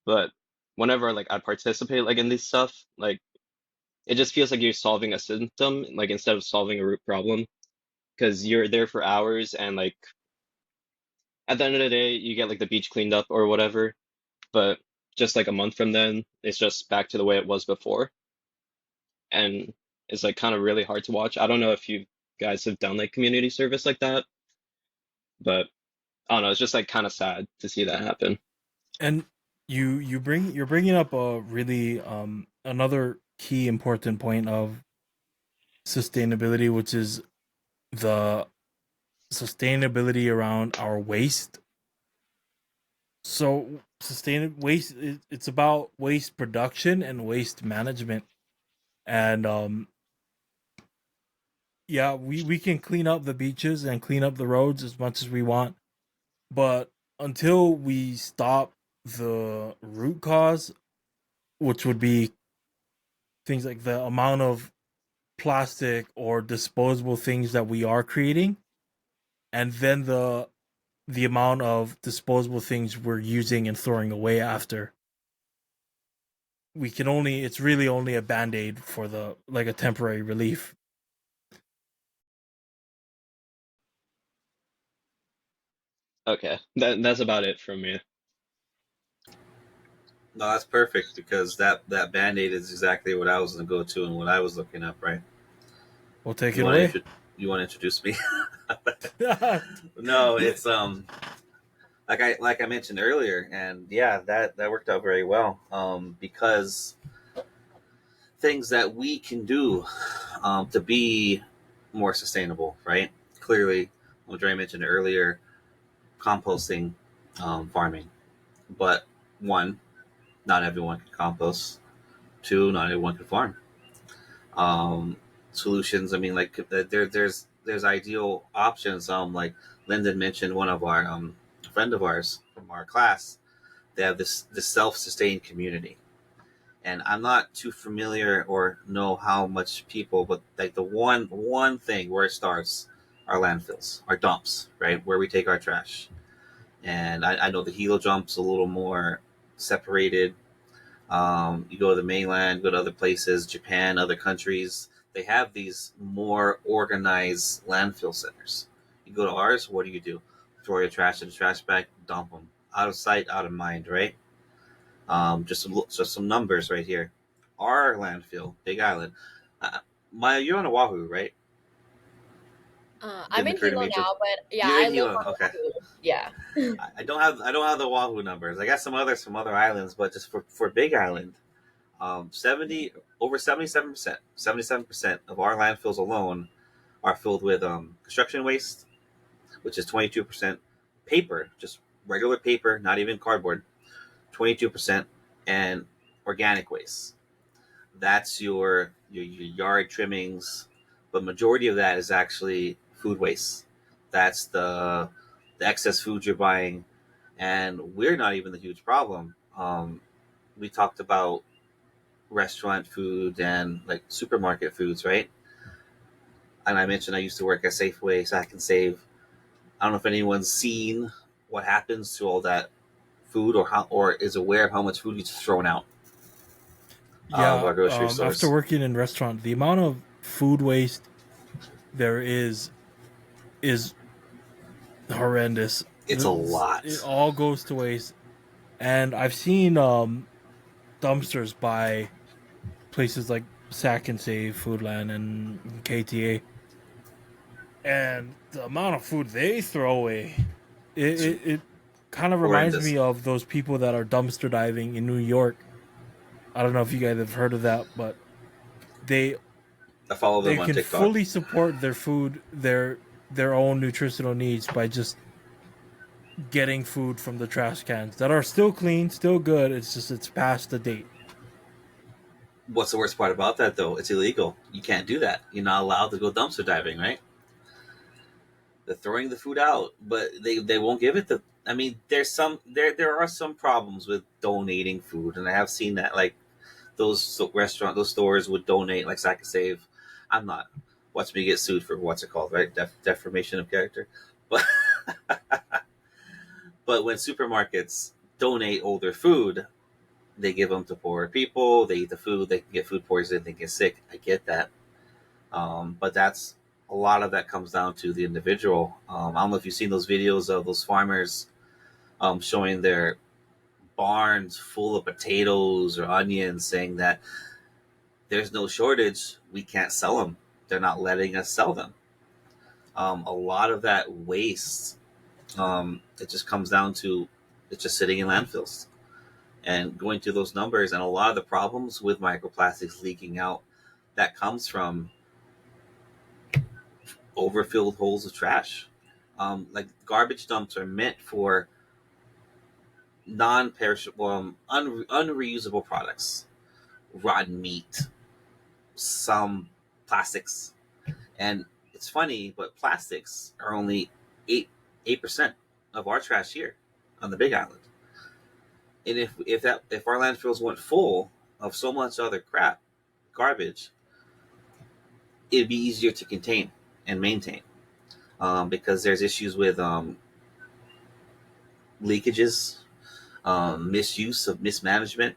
But whenever like I participate like in this stuff, like it just feels like you're solving a symptom, like instead of solving a root problem, because you're there for hours and like at the end of the day, you get like the beach cleaned up or whatever. But just like a month from then, it's just back to the way it was before. And it's like kind of really hard to watch. I don't know if you guys have done like community service like that, but I don't know. It's just like kind of sad to see that happen. And you're bringing up a really another key important point of sustainability, which is the sustainability around our waste. So sustainable waste, it's about waste production and waste management. And yeah, we can clean up the beaches and clean up the roads as much as we want, but until we stop the root cause, which would be things like the amount of plastic or disposable things that we are creating, and then the amount of disposable things we're using and throwing away after, we can only it's really only a band-aid for the like a temporary relief. Okay, that's about it from me. No, that's perfect because that band aid is exactly what I was gonna go to and what I was looking up. Right? We'll take You it want to away. you want to introduce me? No, it's like I mentioned earlier, and yeah, that worked out very well. Because things that we can do to be more sustainable, right? Clearly, what Dre mentioned earlier, composting, farming. But one, not everyone can compost. Two, not everyone can farm. Um, Solutions. I mean, like there's ideal options. Like Lyndon mentioned, one of our a friend of ours from our class. They have this self sustained community, and I'm not too familiar or know how much people, but like the one thing where it starts are landfills, our dumps, right, where we take our trash. And I know the Hilo jump's a little more separated. You go to the mainland, go to other places, Japan, other countries. They have these more organized landfill centers. You go to ours, what do? Throw your trash in the trash bag, dump them. Out of sight, out of mind, right? Just some numbers right here. Our landfill, Big Island. Uh, Maya, you're on Oahu, right? I'm Didn't in occur to Hilo me till now, but yeah, you're I in live Hilo. on Okay. Oahu. Yeah. I don't have the Wahoo numbers. I got some others from other islands, but just for Big Island, 70 over 77% of our landfills alone are filled with construction waste, which is 22%, paper, just regular paper, not even cardboard, 22%, and organic waste. That's your yard trimmings, but majority of that is actually food waste. That's the excess food you're buying, and we're not even the huge problem. We talked about restaurant food and like supermarket foods, right? And I mentioned I used to work at Safeway, so I can save. I don't know if anyone's seen what happens to all that food, or is aware of how much food gets thrown out of Yeah, our grocery after stores. working in restaurant, the amount of food waste there is horrendous. It's a It lot. all goes to waste, and I've seen dumpsters by places like Sack and Save, Foodland, and KTA, and the amount of food they throw away, It's it kind of reminds horrendous. me of those people that are dumpster diving in New York. I don't know if you guys have heard of that, but they I follow they them on can TikTok. fully support their food, their own nutritional needs by just getting food from the trash cans that are still clean, still good. It's just it's past the date. What's the worst part about that, though? It's illegal. You can't do that. You're not allowed to go dumpster diving, right? They're throwing the food out, but they won't give it to. I mean, there are some problems with donating food, and I have seen that like those stores would donate like Sack and Save. I'm not. Watch me get sued for what's it called, right? Defamation of character. But but when supermarkets donate older food, they give them to poor people. They eat the food. They can get food poisoning. They get sick. I get that. But that's a lot of that comes down to the individual. I don't know if you've seen those videos of those farmers showing their barns full of potatoes or onions, saying that there's no shortage. We can't sell them. They're not letting us sell them. A lot of that waste, it just comes down to it's just sitting in landfills and going through those numbers. And a lot of the problems with microplastics leaking out that comes from overfilled holes of trash. Like garbage dumps are meant for non-perishable, unreusable products, rotten meat, some plastics, and it's funny, but plastics are only 8% of our trash here on the Big Island. And if our landfills went full of so much other crap, garbage, it'd be easier to contain and maintain, because there's issues with leakages, misuse of mismanagement.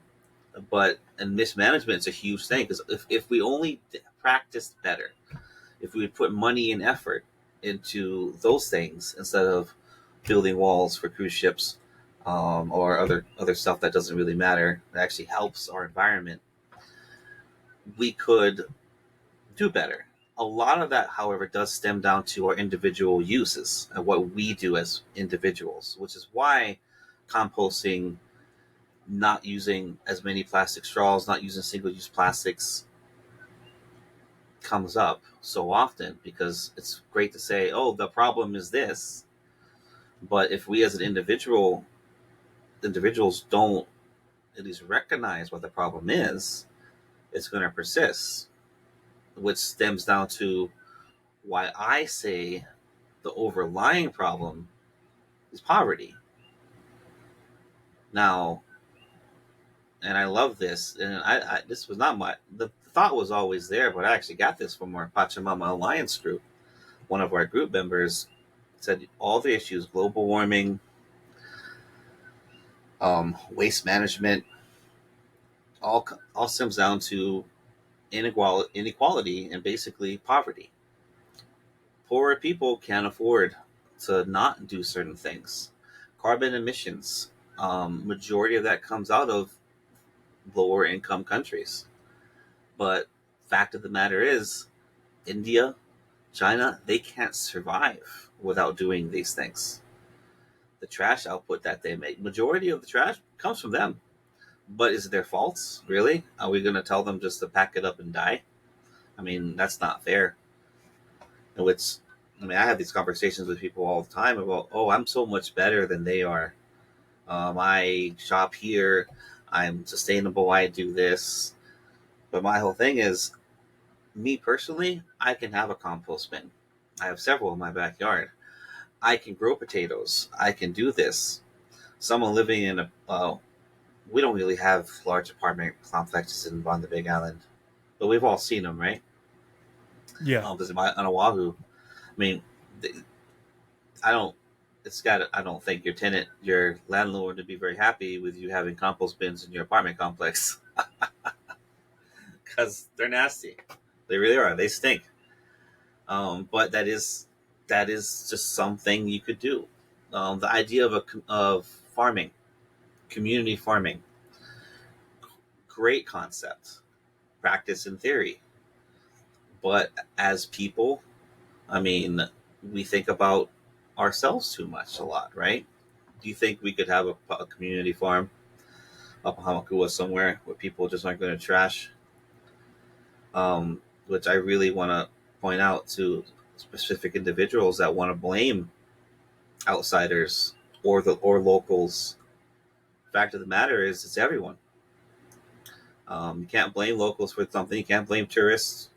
But and mismanagement is a huge thing because if we only practiced better, if we would put money and effort into those things instead of building walls for cruise ships, or other stuff that doesn't really matter, that actually helps our environment, we could do better. A lot of that, however, does stem down to our individual uses and what we do as individuals, which is why composting, not using as many plastic straws, not using single use plastics comes up so often, because it's great to say, oh, the problem is this. But if we as an individuals don't at least recognize what the problem is, it's going to persist, which stems down to why I say the overlying problem is poverty. Now, and I love this, and I this was not the thought was always there, but I actually got this from our Pachamama Alliance group. One of our group members said all the issues, global warming, waste management, all stems down to inequality and basically poverty. Poorer people can't afford to not do certain things. Carbon emissions, majority of that comes out of lower income countries. But fact of the matter is, India, China, they can't survive without doing these things. The trash output that they make, majority of the trash comes from them. But is it their faults? Really? Are we going to tell them just to pack it up and die? I mean, that's not fair. And I have these conversations with people all the time about, oh, I'm so much better than they are. I shop here. I'm sustainable. I do this. But my whole thing is, me personally, I can have a compost bin. I have several in my backyard. I can grow potatoes. I can do this. Someone living in we don't really have large apartment complexes on the Big Island, but we've all seen them, right? Yeah. Because on Oahu, I mean, I don't. I don't think your landlord, would be very happy with you having compost bins in your apartment complex because they're nasty. They really are. They stink. But that is just something you could do. The idea of farming, community farming, great concept, practice in theory. But as people, I mean, we think about ourselves too much a lot, right? Do you think we could have a community farm up in Hamakua somewhere where people just aren't going to trash? Which I really want to point out to specific individuals that want to blame outsiders or locals. Fact of the matter is, it's everyone. You can't blame locals for something. You can't blame tourists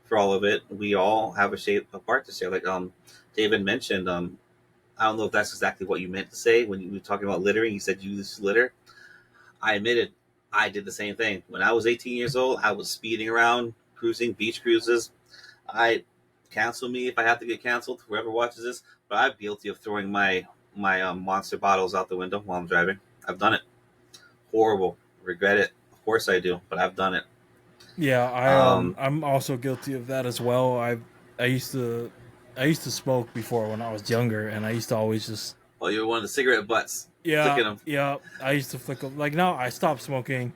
for all of it. We all have a part to say. Like David mentioned, I don't know if that's exactly what you meant to say when you were talking about littering. You said you used to litter. I admitted I did the same thing. When I was 18 years old, I was speeding around, cruising, beach cruises. I cancel me if I have to get canceled, whoever watches this, but I'm guilty of throwing my monster bottles out the window while I'm driving. I've done it. Horrible. Regret it. Of course I do, but I've done it. Yeah, Um, I'm also guilty of that as well. I used to I used to smoke before when I was younger, and I used to always just well, you're one of the cigarette butts, yeah flicking them. yeah I used to flick 'em. Like now I stopped smoking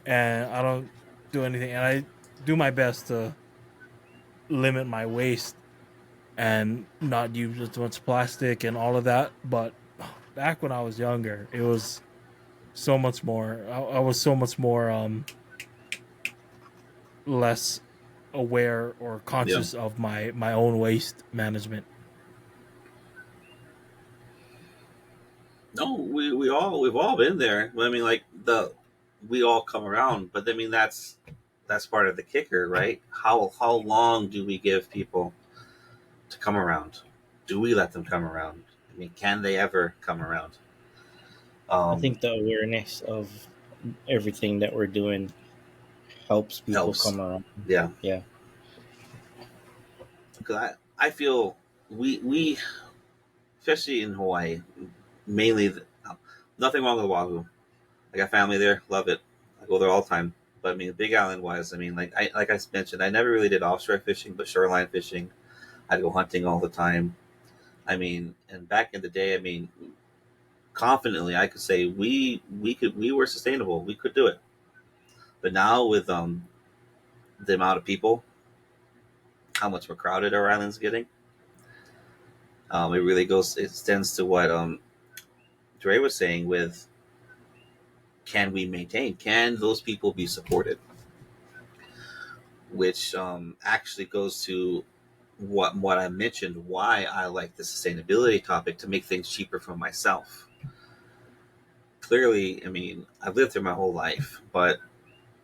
and I don't do anything, and I do my best to limit my waste and not use as much plastic and all of that. But back when I was younger, it was so much more. I was so much more less aware or Yeah. conscious of my own waste management. No, we've all been there. I mean, like we all come around, but I mean that's part of the kicker, right? How long do we give people to come around? Do we let them come around? I mean, can they ever come around? I Um, think the awareness of everything that we're doing helps people Helps. come around. Yeah, Yeah. because I feel we especially in Hawaii, mainly nothing wrong with Oahu. I got family there, love it. I go there all the time. But I mean, Big Island wise, I mean, like I mentioned, I never really did offshore fishing, but shoreline fishing. I'd go hunting all the time. I mean, and back in the day, I mean, confidently, I could say we were sustainable. We could do it. But now with the amount of people, how much more crowded our island's getting, it extends to what Dre was saying with, can we maintain? Can those people be supported? Which actually goes to what I mentioned, why I like the sustainability topic, to make things cheaper for myself. Clearly, I mean, I've lived here my whole life, but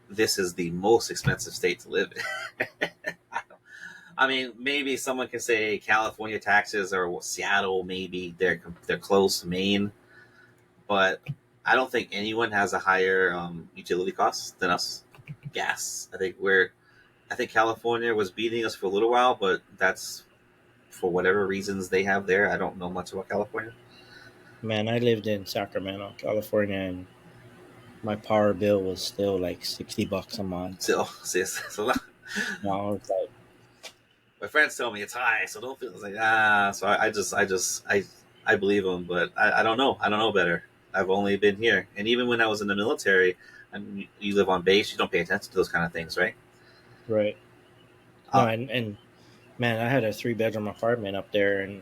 this is the most expensive state to live in. I mean, maybe someone can say California taxes or Seattle, maybe they're close, Maine, but I don't think anyone has a higher utility cost than us. Gas, I think California was beating us for a little while, but that's for whatever reasons they have there. I don't know much about California. Man, I lived in Sacramento, California, and my power bill was still like $60 a month. So Now it's like, my friends tell me it's high, so don't feel it's like ah. So I believe them, but I don't know. I don't know better. I've only been here, and even when I was in the military, and you live on base, you don't pay attention to those kind of things, right? right. No, Uh, and Man, I had a 3 bedroom apartment up there, and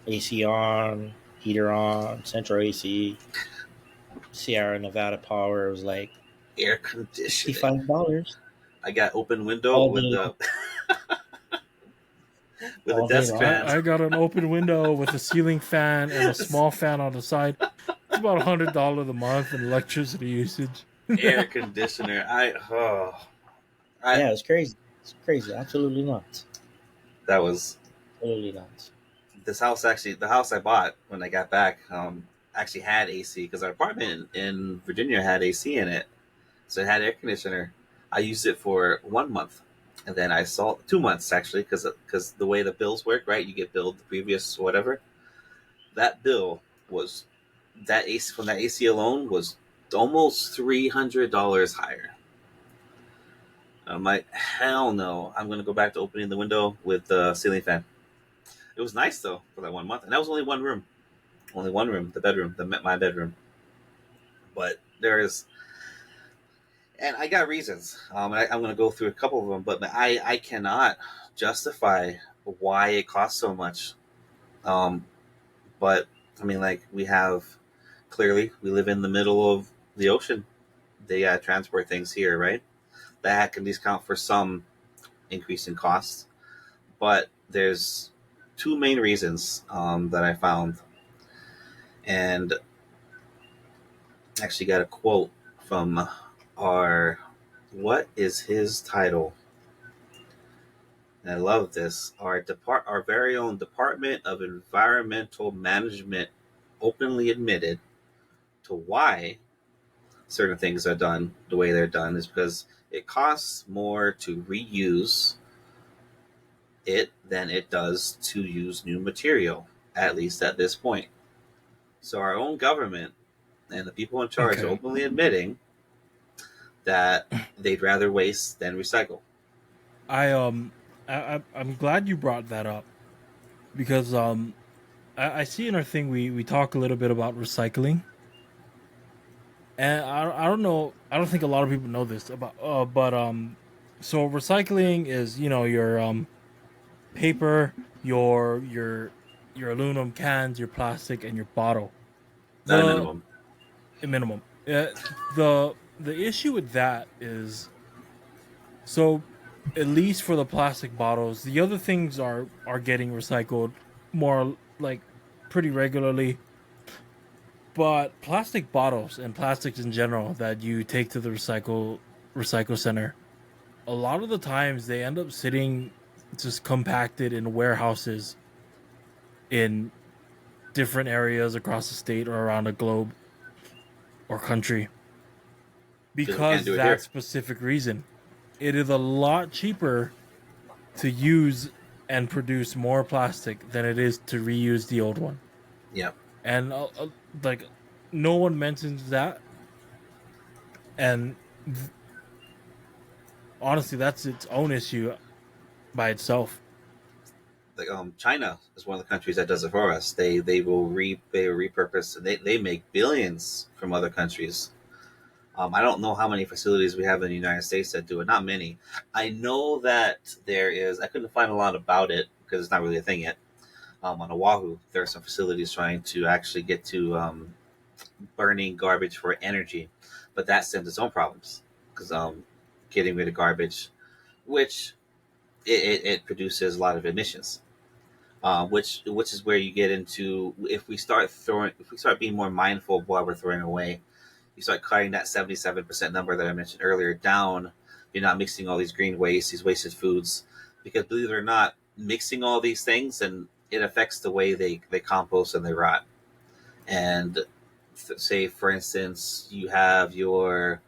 AC on, heater on, central AC, Sierra Nevada power. It was like Air conditioning. $65 I got open window all with day the long. with a All day desk long. fan. I got an open window with a ceiling fan and a small fan on the side. It's about $100 a month in electricity usage. Air conditioner. I Yeah, it's crazy. It's crazy. Absolutely nuts. that was Absolutely nuts. this house actually. The house I bought when I got back actually had AC because our apartment in Virginia had AC in it, so it had air conditioner. I used it for 1 month, and then I saw 2 months actually because the way the bills work, right? You get billed the previous whatever. That bill was that AC from that AC alone was almost $300 higher. I'm like, hell no! I'm gonna go back to opening the window with the ceiling fan. It was nice though for that 1 month, and that was only one room, the bedroom, my bedroom. But there is, and I got reasons. I'm gonna go through a couple of them, but I cannot justify why it costs so much. Um, but I mean, like we have clearly we live in the middle of the ocean. They transport things here, right? That can at least count for some increase in costs. But there's two main reasons that I found, and actually got a quote from our what is his title? And I love this. Our very own Department of Environmental Management openly admitted to why certain things are done the way they're done is because it costs more to reuse it than it does to use new material, at least at this point. So our own government and the people in charge are Okay. openly admitting that they'd rather waste than recycle. I I'm glad you brought that up because I see in our thing we talk a little bit about recycling, and I don't know, I don't think a lot of people know this about but so recycling is, you know, your paper, your aluminum cans, your plastic, and your bottle. Not a The minimum. minimum. The issue with that is, so at least for the plastic bottles, the other things are getting recycled more like pretty regularly. But plastic bottles and plastics in general that you take to the recycle center, a lot of the times they end up sitting just compacted in warehouses in different areas across the state or around the globe or country Because we can't because do it that here. specific reason. It is a lot cheaper to use and produce more plastic than it is to reuse the old one. Yeah. And like no one mentions that, and honestly that's its own issue by itself. Like China is one of the countries that does it for us. They will repurpose. They make billions from other countries. I don't know how many facilities we have in the United States that do it. Not many. I know that there is. I couldn't find a lot about it because it's not really a thing yet. On Oahu, there are some facilities trying to actually get to burning garbage for energy, but that sends its own problems because getting rid of garbage, which it produces a lot of emissions, which is where you get into if we start being more mindful of what we're throwing away, you start cutting that 77% number that I mentioned earlier down. You're not mixing all these green waste, these wasted foods, because believe it or not, mixing all these things and it affects the way they compost and they rot. And say, for instance, you have your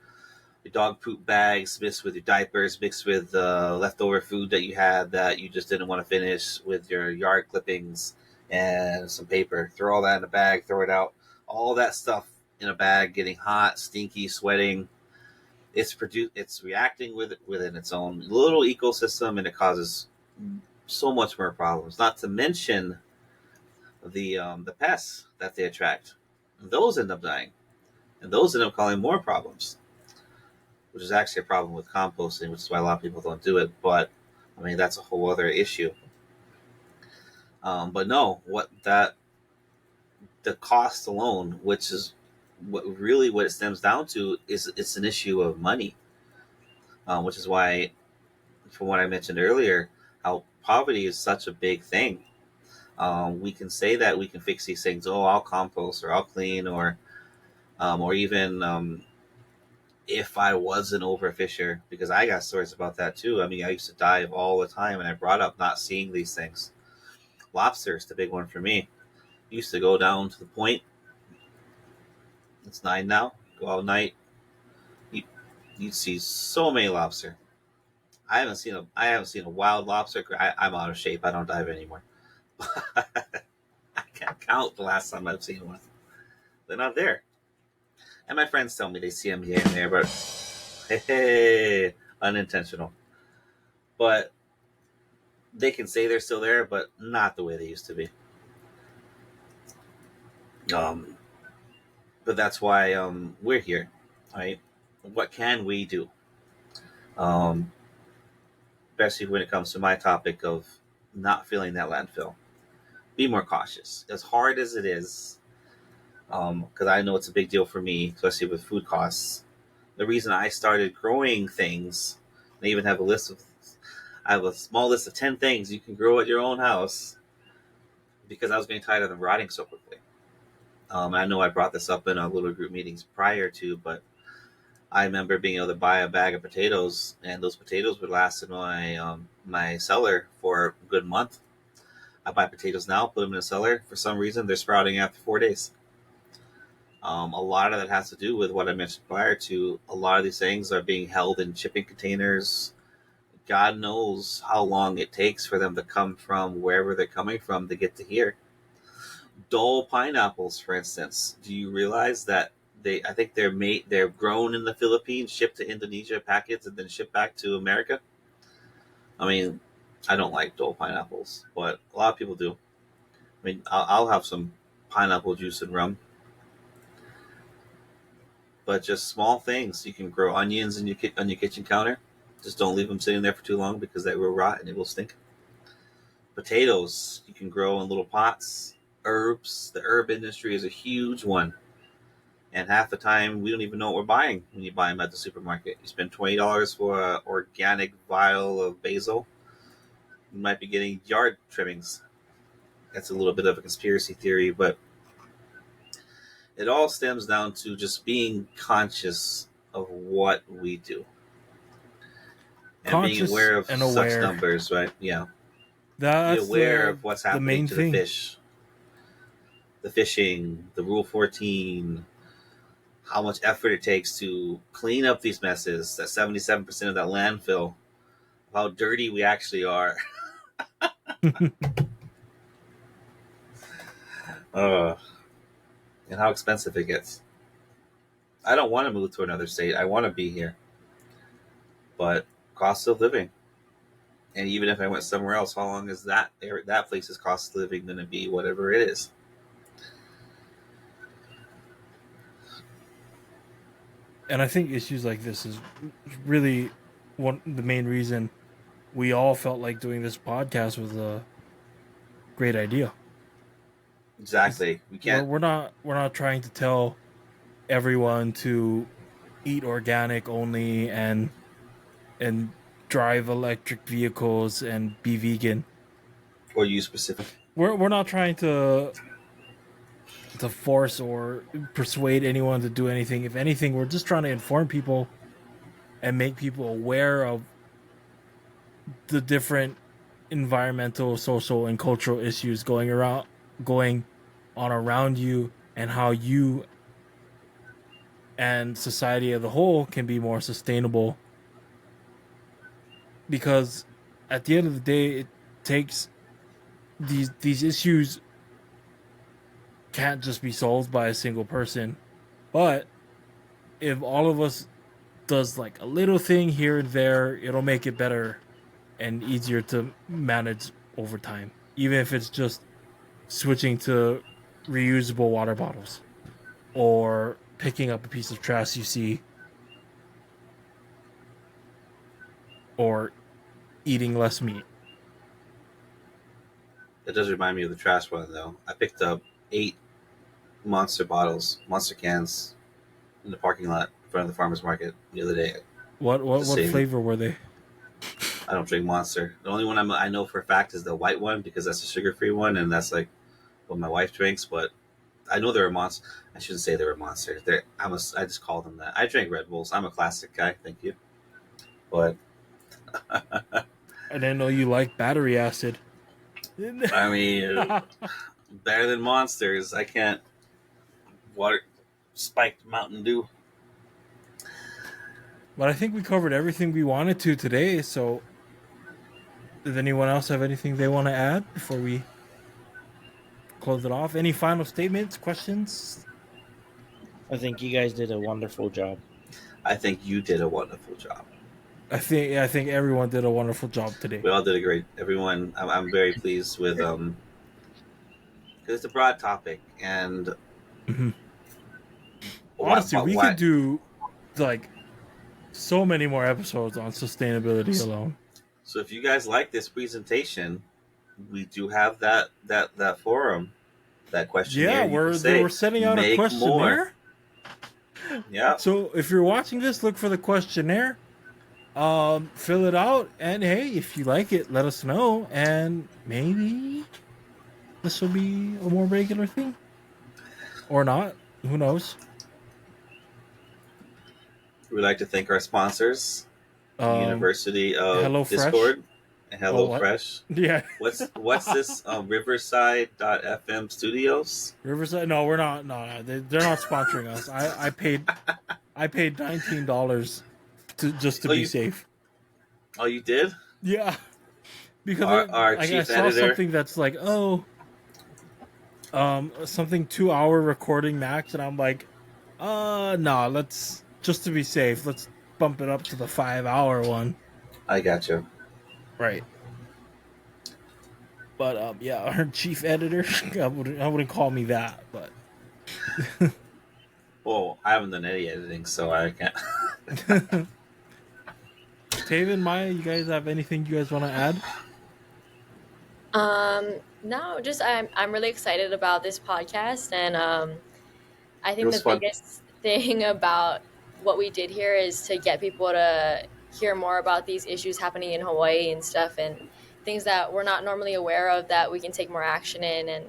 dog poop bags mixed with your diapers, mixed with leftover food that you had that you just didn't want to finish with your yard clippings and some paper. Throw all that in a bag, throw it out. All that stuff in a bag, getting hot, stinky, sweating. It's reacting within its own little ecosystem, and it causes so much more problems. Not to mention the pests that they attract. Those end up dying, and those end up causing more problems, which is actually a problem with composting, which is why a lot of people don't do it. But I mean, that's a whole other issue. But no, what that the cost alone, which is what it stems down to, is it's an issue of money, which is why, from what I mentioned earlier, how poverty is such a big thing. We can say that we can fix these things. Oh, I'll compost, or I'll clean, or even if I was an overfisher, because I got stories about that too. I mean, I used to dive all the time, and I brought up not seeing these things. Lobsters, the big one for me. Used to go down to the point. It's 9 now. Go out night. You, you'd see so many lobster. I haven't seen a wild lobster. I'm out of shape. I don't dive anymore. I can't count the last time I've seen one. They're not there. And my friends tell me they see them here and there, but hey, unintentional. But they can say they're still there, but not the way they used to be. Um, but that's why we're here, right? What can we do? Um, Especially when it comes to my topic of not filling that landfill. Be more cautious. As hard as it is, because I know it's a big deal for me, especially with food costs. The reason I started growing things, I even have I have a small list of 10 things you can grow at your own house, because I was getting tired of them rotting so quickly. I know I brought this up in a little group meetings prior to, but I remember being able to buy a bag of potatoes, and those potatoes would last in my cellar for a good month. I buy potatoes now, put them in a cellar. For some reason, they're sprouting after 4 days. A lot of that has to do with what I mentioned prior to. A lot of these things are being held in shipping containers. God knows how long it takes for them to come from wherever they're coming from to get to here. Dole pineapples, for instance. Do you realize that I think they're grown in the Philippines, shipped to Indonesia, packaged, and then shipped back to America? I mean, I don't like Dole pineapples, but a lot of people do. I mean, I'll have some pineapple juice and rum, but just small things. You can grow onions in on your kitchen counter. Just don't leave them sitting there for too long, because they will rot and it will stink. Potatoes you can grow in little pots. Herbs, the herb industry is a huge one, and half the time we don't even know what we're buying when you buy them at the supermarket. You spend $20 for an organic vial of basil, you might be getting yard trimmings. That's a little bit of a conspiracy theory, but it all stems down to just being conscious of what we do and being Conscious aware of and such aware. numbers, right? Yeah. Be That's aware of what's the happening main to the thing. fish, the fishing, the Rule 14, how much effort it takes to clean up these messes, that 77% of that landfill, how dirty we actually are. uh, and how expensive it gets. I don't want to move to another state. I want to be here. But cost of living. And even if I went somewhere else, how long is that place's cost of living going to be, whatever it is? And I think issues like this is really the main reason we all felt like doing this podcast was a great idea. Is Exactly. We can't. we're not trying to tell everyone to eat organic only and drive electric vehicles and be vegan. Or use specific. We're not trying to force or persuade anyone to do anything. If anything, we're just trying to inform people and make people aware of the different environmental, social, and cultural issues going on around you, and how you and society as a whole can be more sustainable. Because at the end of the day, it takes these issues can't just be solved by a single person. But if all of us does like a little thing here and there, it'll make it better and easier to manage over time. Even if it's just switching to reusable water bottles or picking up a piece of trash you see or eating less meat. It does remind me of the trash one, though. I picked up 8 monster cans in the parking lot in front of the farmer's market the other day. What Saying flavor were they? I don't drink Monster. The only one I know for a fact is the white one because that's a sugar-free one, and that's like what my wife drinks. But I know they're a monster. I shouldn't say they're a monster. I just call them that. I drink Red Bulls. I'm a classic guy. Thank you. But I didn't know you like battery acid. I mean, better than Monsters. I can't water spiked Mountain Dew. But I think we covered everything we wanted to today. So, does anyone else have anything they want to add before we close it off? Any final statements, questions? I think you guys did a wonderful job. I think you did a wonderful job. I think everyone did a wonderful job today. We all did a great. Everyone, I'm very pleased with because it's a broad topic and Honestly, we could do like so many more episodes on sustainability alone. So if you guys like this presentation, we do have that forum, that questionnaire. Yeah, we're sending out a questionnaire. Yeah. So if you're watching this, look for the questionnaire. Fill it out, and hey, if you like it, let us know, and maybe this will be a more regular thing, or not. Who knows? We'd like to thank our sponsors, the University of HelloFresh. Discord and HelloFresh. Yeah. What's this? Riverside.fm Studios. Riverside? No, we're not. No, they're not sponsoring us. I paid $19 to be safe. Oh, you did? Yeah. Because I saw something that's like, something 2-hour recording max, and I'm like, no, let's just to be safe, let's bump it up to the 5-hour one. I got you. Right. But yeah, our chief editor, I wouldn't call me that, but. Well, I haven't done any editing, so I can't. Tavan, Maya, you guys have anything you guys want to add? No, just I'm really excited about this podcast, and I think the fun. biggest thing about what we did here is to get people to hear more about these issues happening in Hawaii and stuff, and things that we're not normally aware of that we can take more action in. And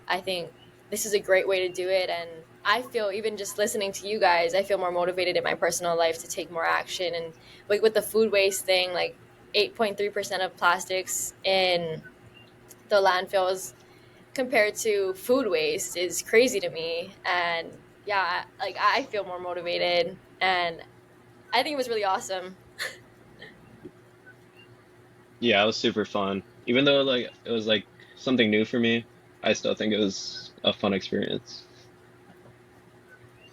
I think this is a great way to do it. And I feel, even just listening to you guys, I feel more motivated in my personal life to take more action. And like with the food waste thing, like 8.3% of plastics in the landfills compared to food waste is crazy to me. And yeah, like I feel more motivated, and I think it was really awesome. Yeah, it was super fun. Even though like it was like something new for me, I still think it was a fun experience.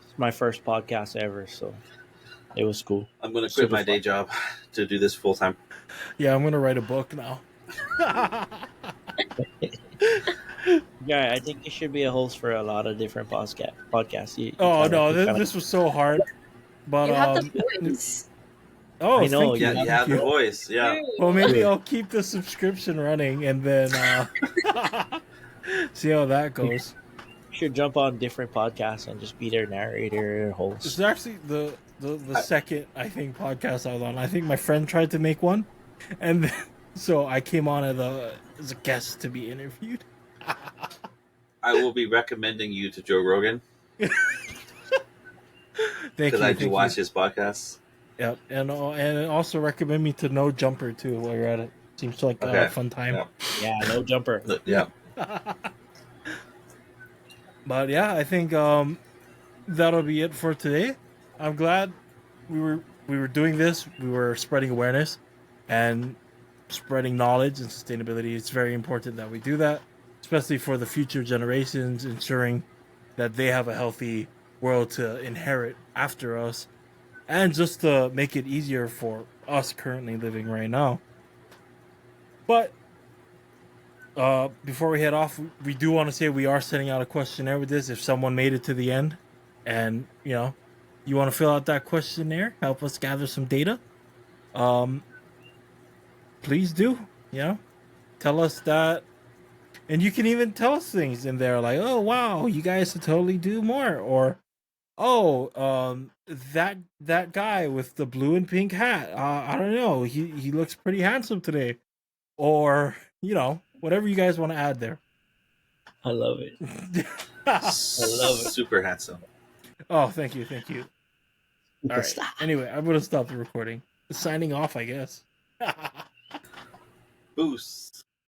It's my first podcast ever, so it was cool. I'm gonna quit my day job to do this full time. Yeah, I'm gonna write a book now. Yeah, I think you should be a host for a lot of different podcasts. This was so hard. But you have the voice. Oh, I know. Thank you. Yeah, you have the voice. Yeah. Well, maybe I'll keep the subscription running and then see how that goes. You should jump on different podcasts and just be their narrator or host. It's actually the second, I think, podcast I was on. I think my friend tried to make one, and then, so I came on as a guest to be interviewed. I will be recommending you to Joe Rogan. Because I do watch his podcasts. Yep, and also recommend me to No Jumper too while you're at it. Seems like a fun time. Yeah, No Jumper. Yeah. But yeah, I think that'll be it for today. I'm glad we were doing this. We were spreading awareness and spreading knowledge and sustainability. It's very important that we do that, especially for the future generations, ensuring that they have a healthy world to inherit after us, and just to make it easier for us currently living right now. But before we head off, we do want to say we are sending out a questionnaire with this. If someone made it to the end and you want to fill out that questionnaire, help us gather some data, please do. Tell us that And you can even tell us things in there like, oh wow, you guys should totally do more, or oh, that guy with the blue and pink hat, I don't know, he looks pretty handsome today, or whatever you guys want to add there. I love it. love it. Super handsome. Oh, thank you, thank you. All right. Superstar. Anyway, I'm gonna stop the recording. Signing off, I guess. Boost.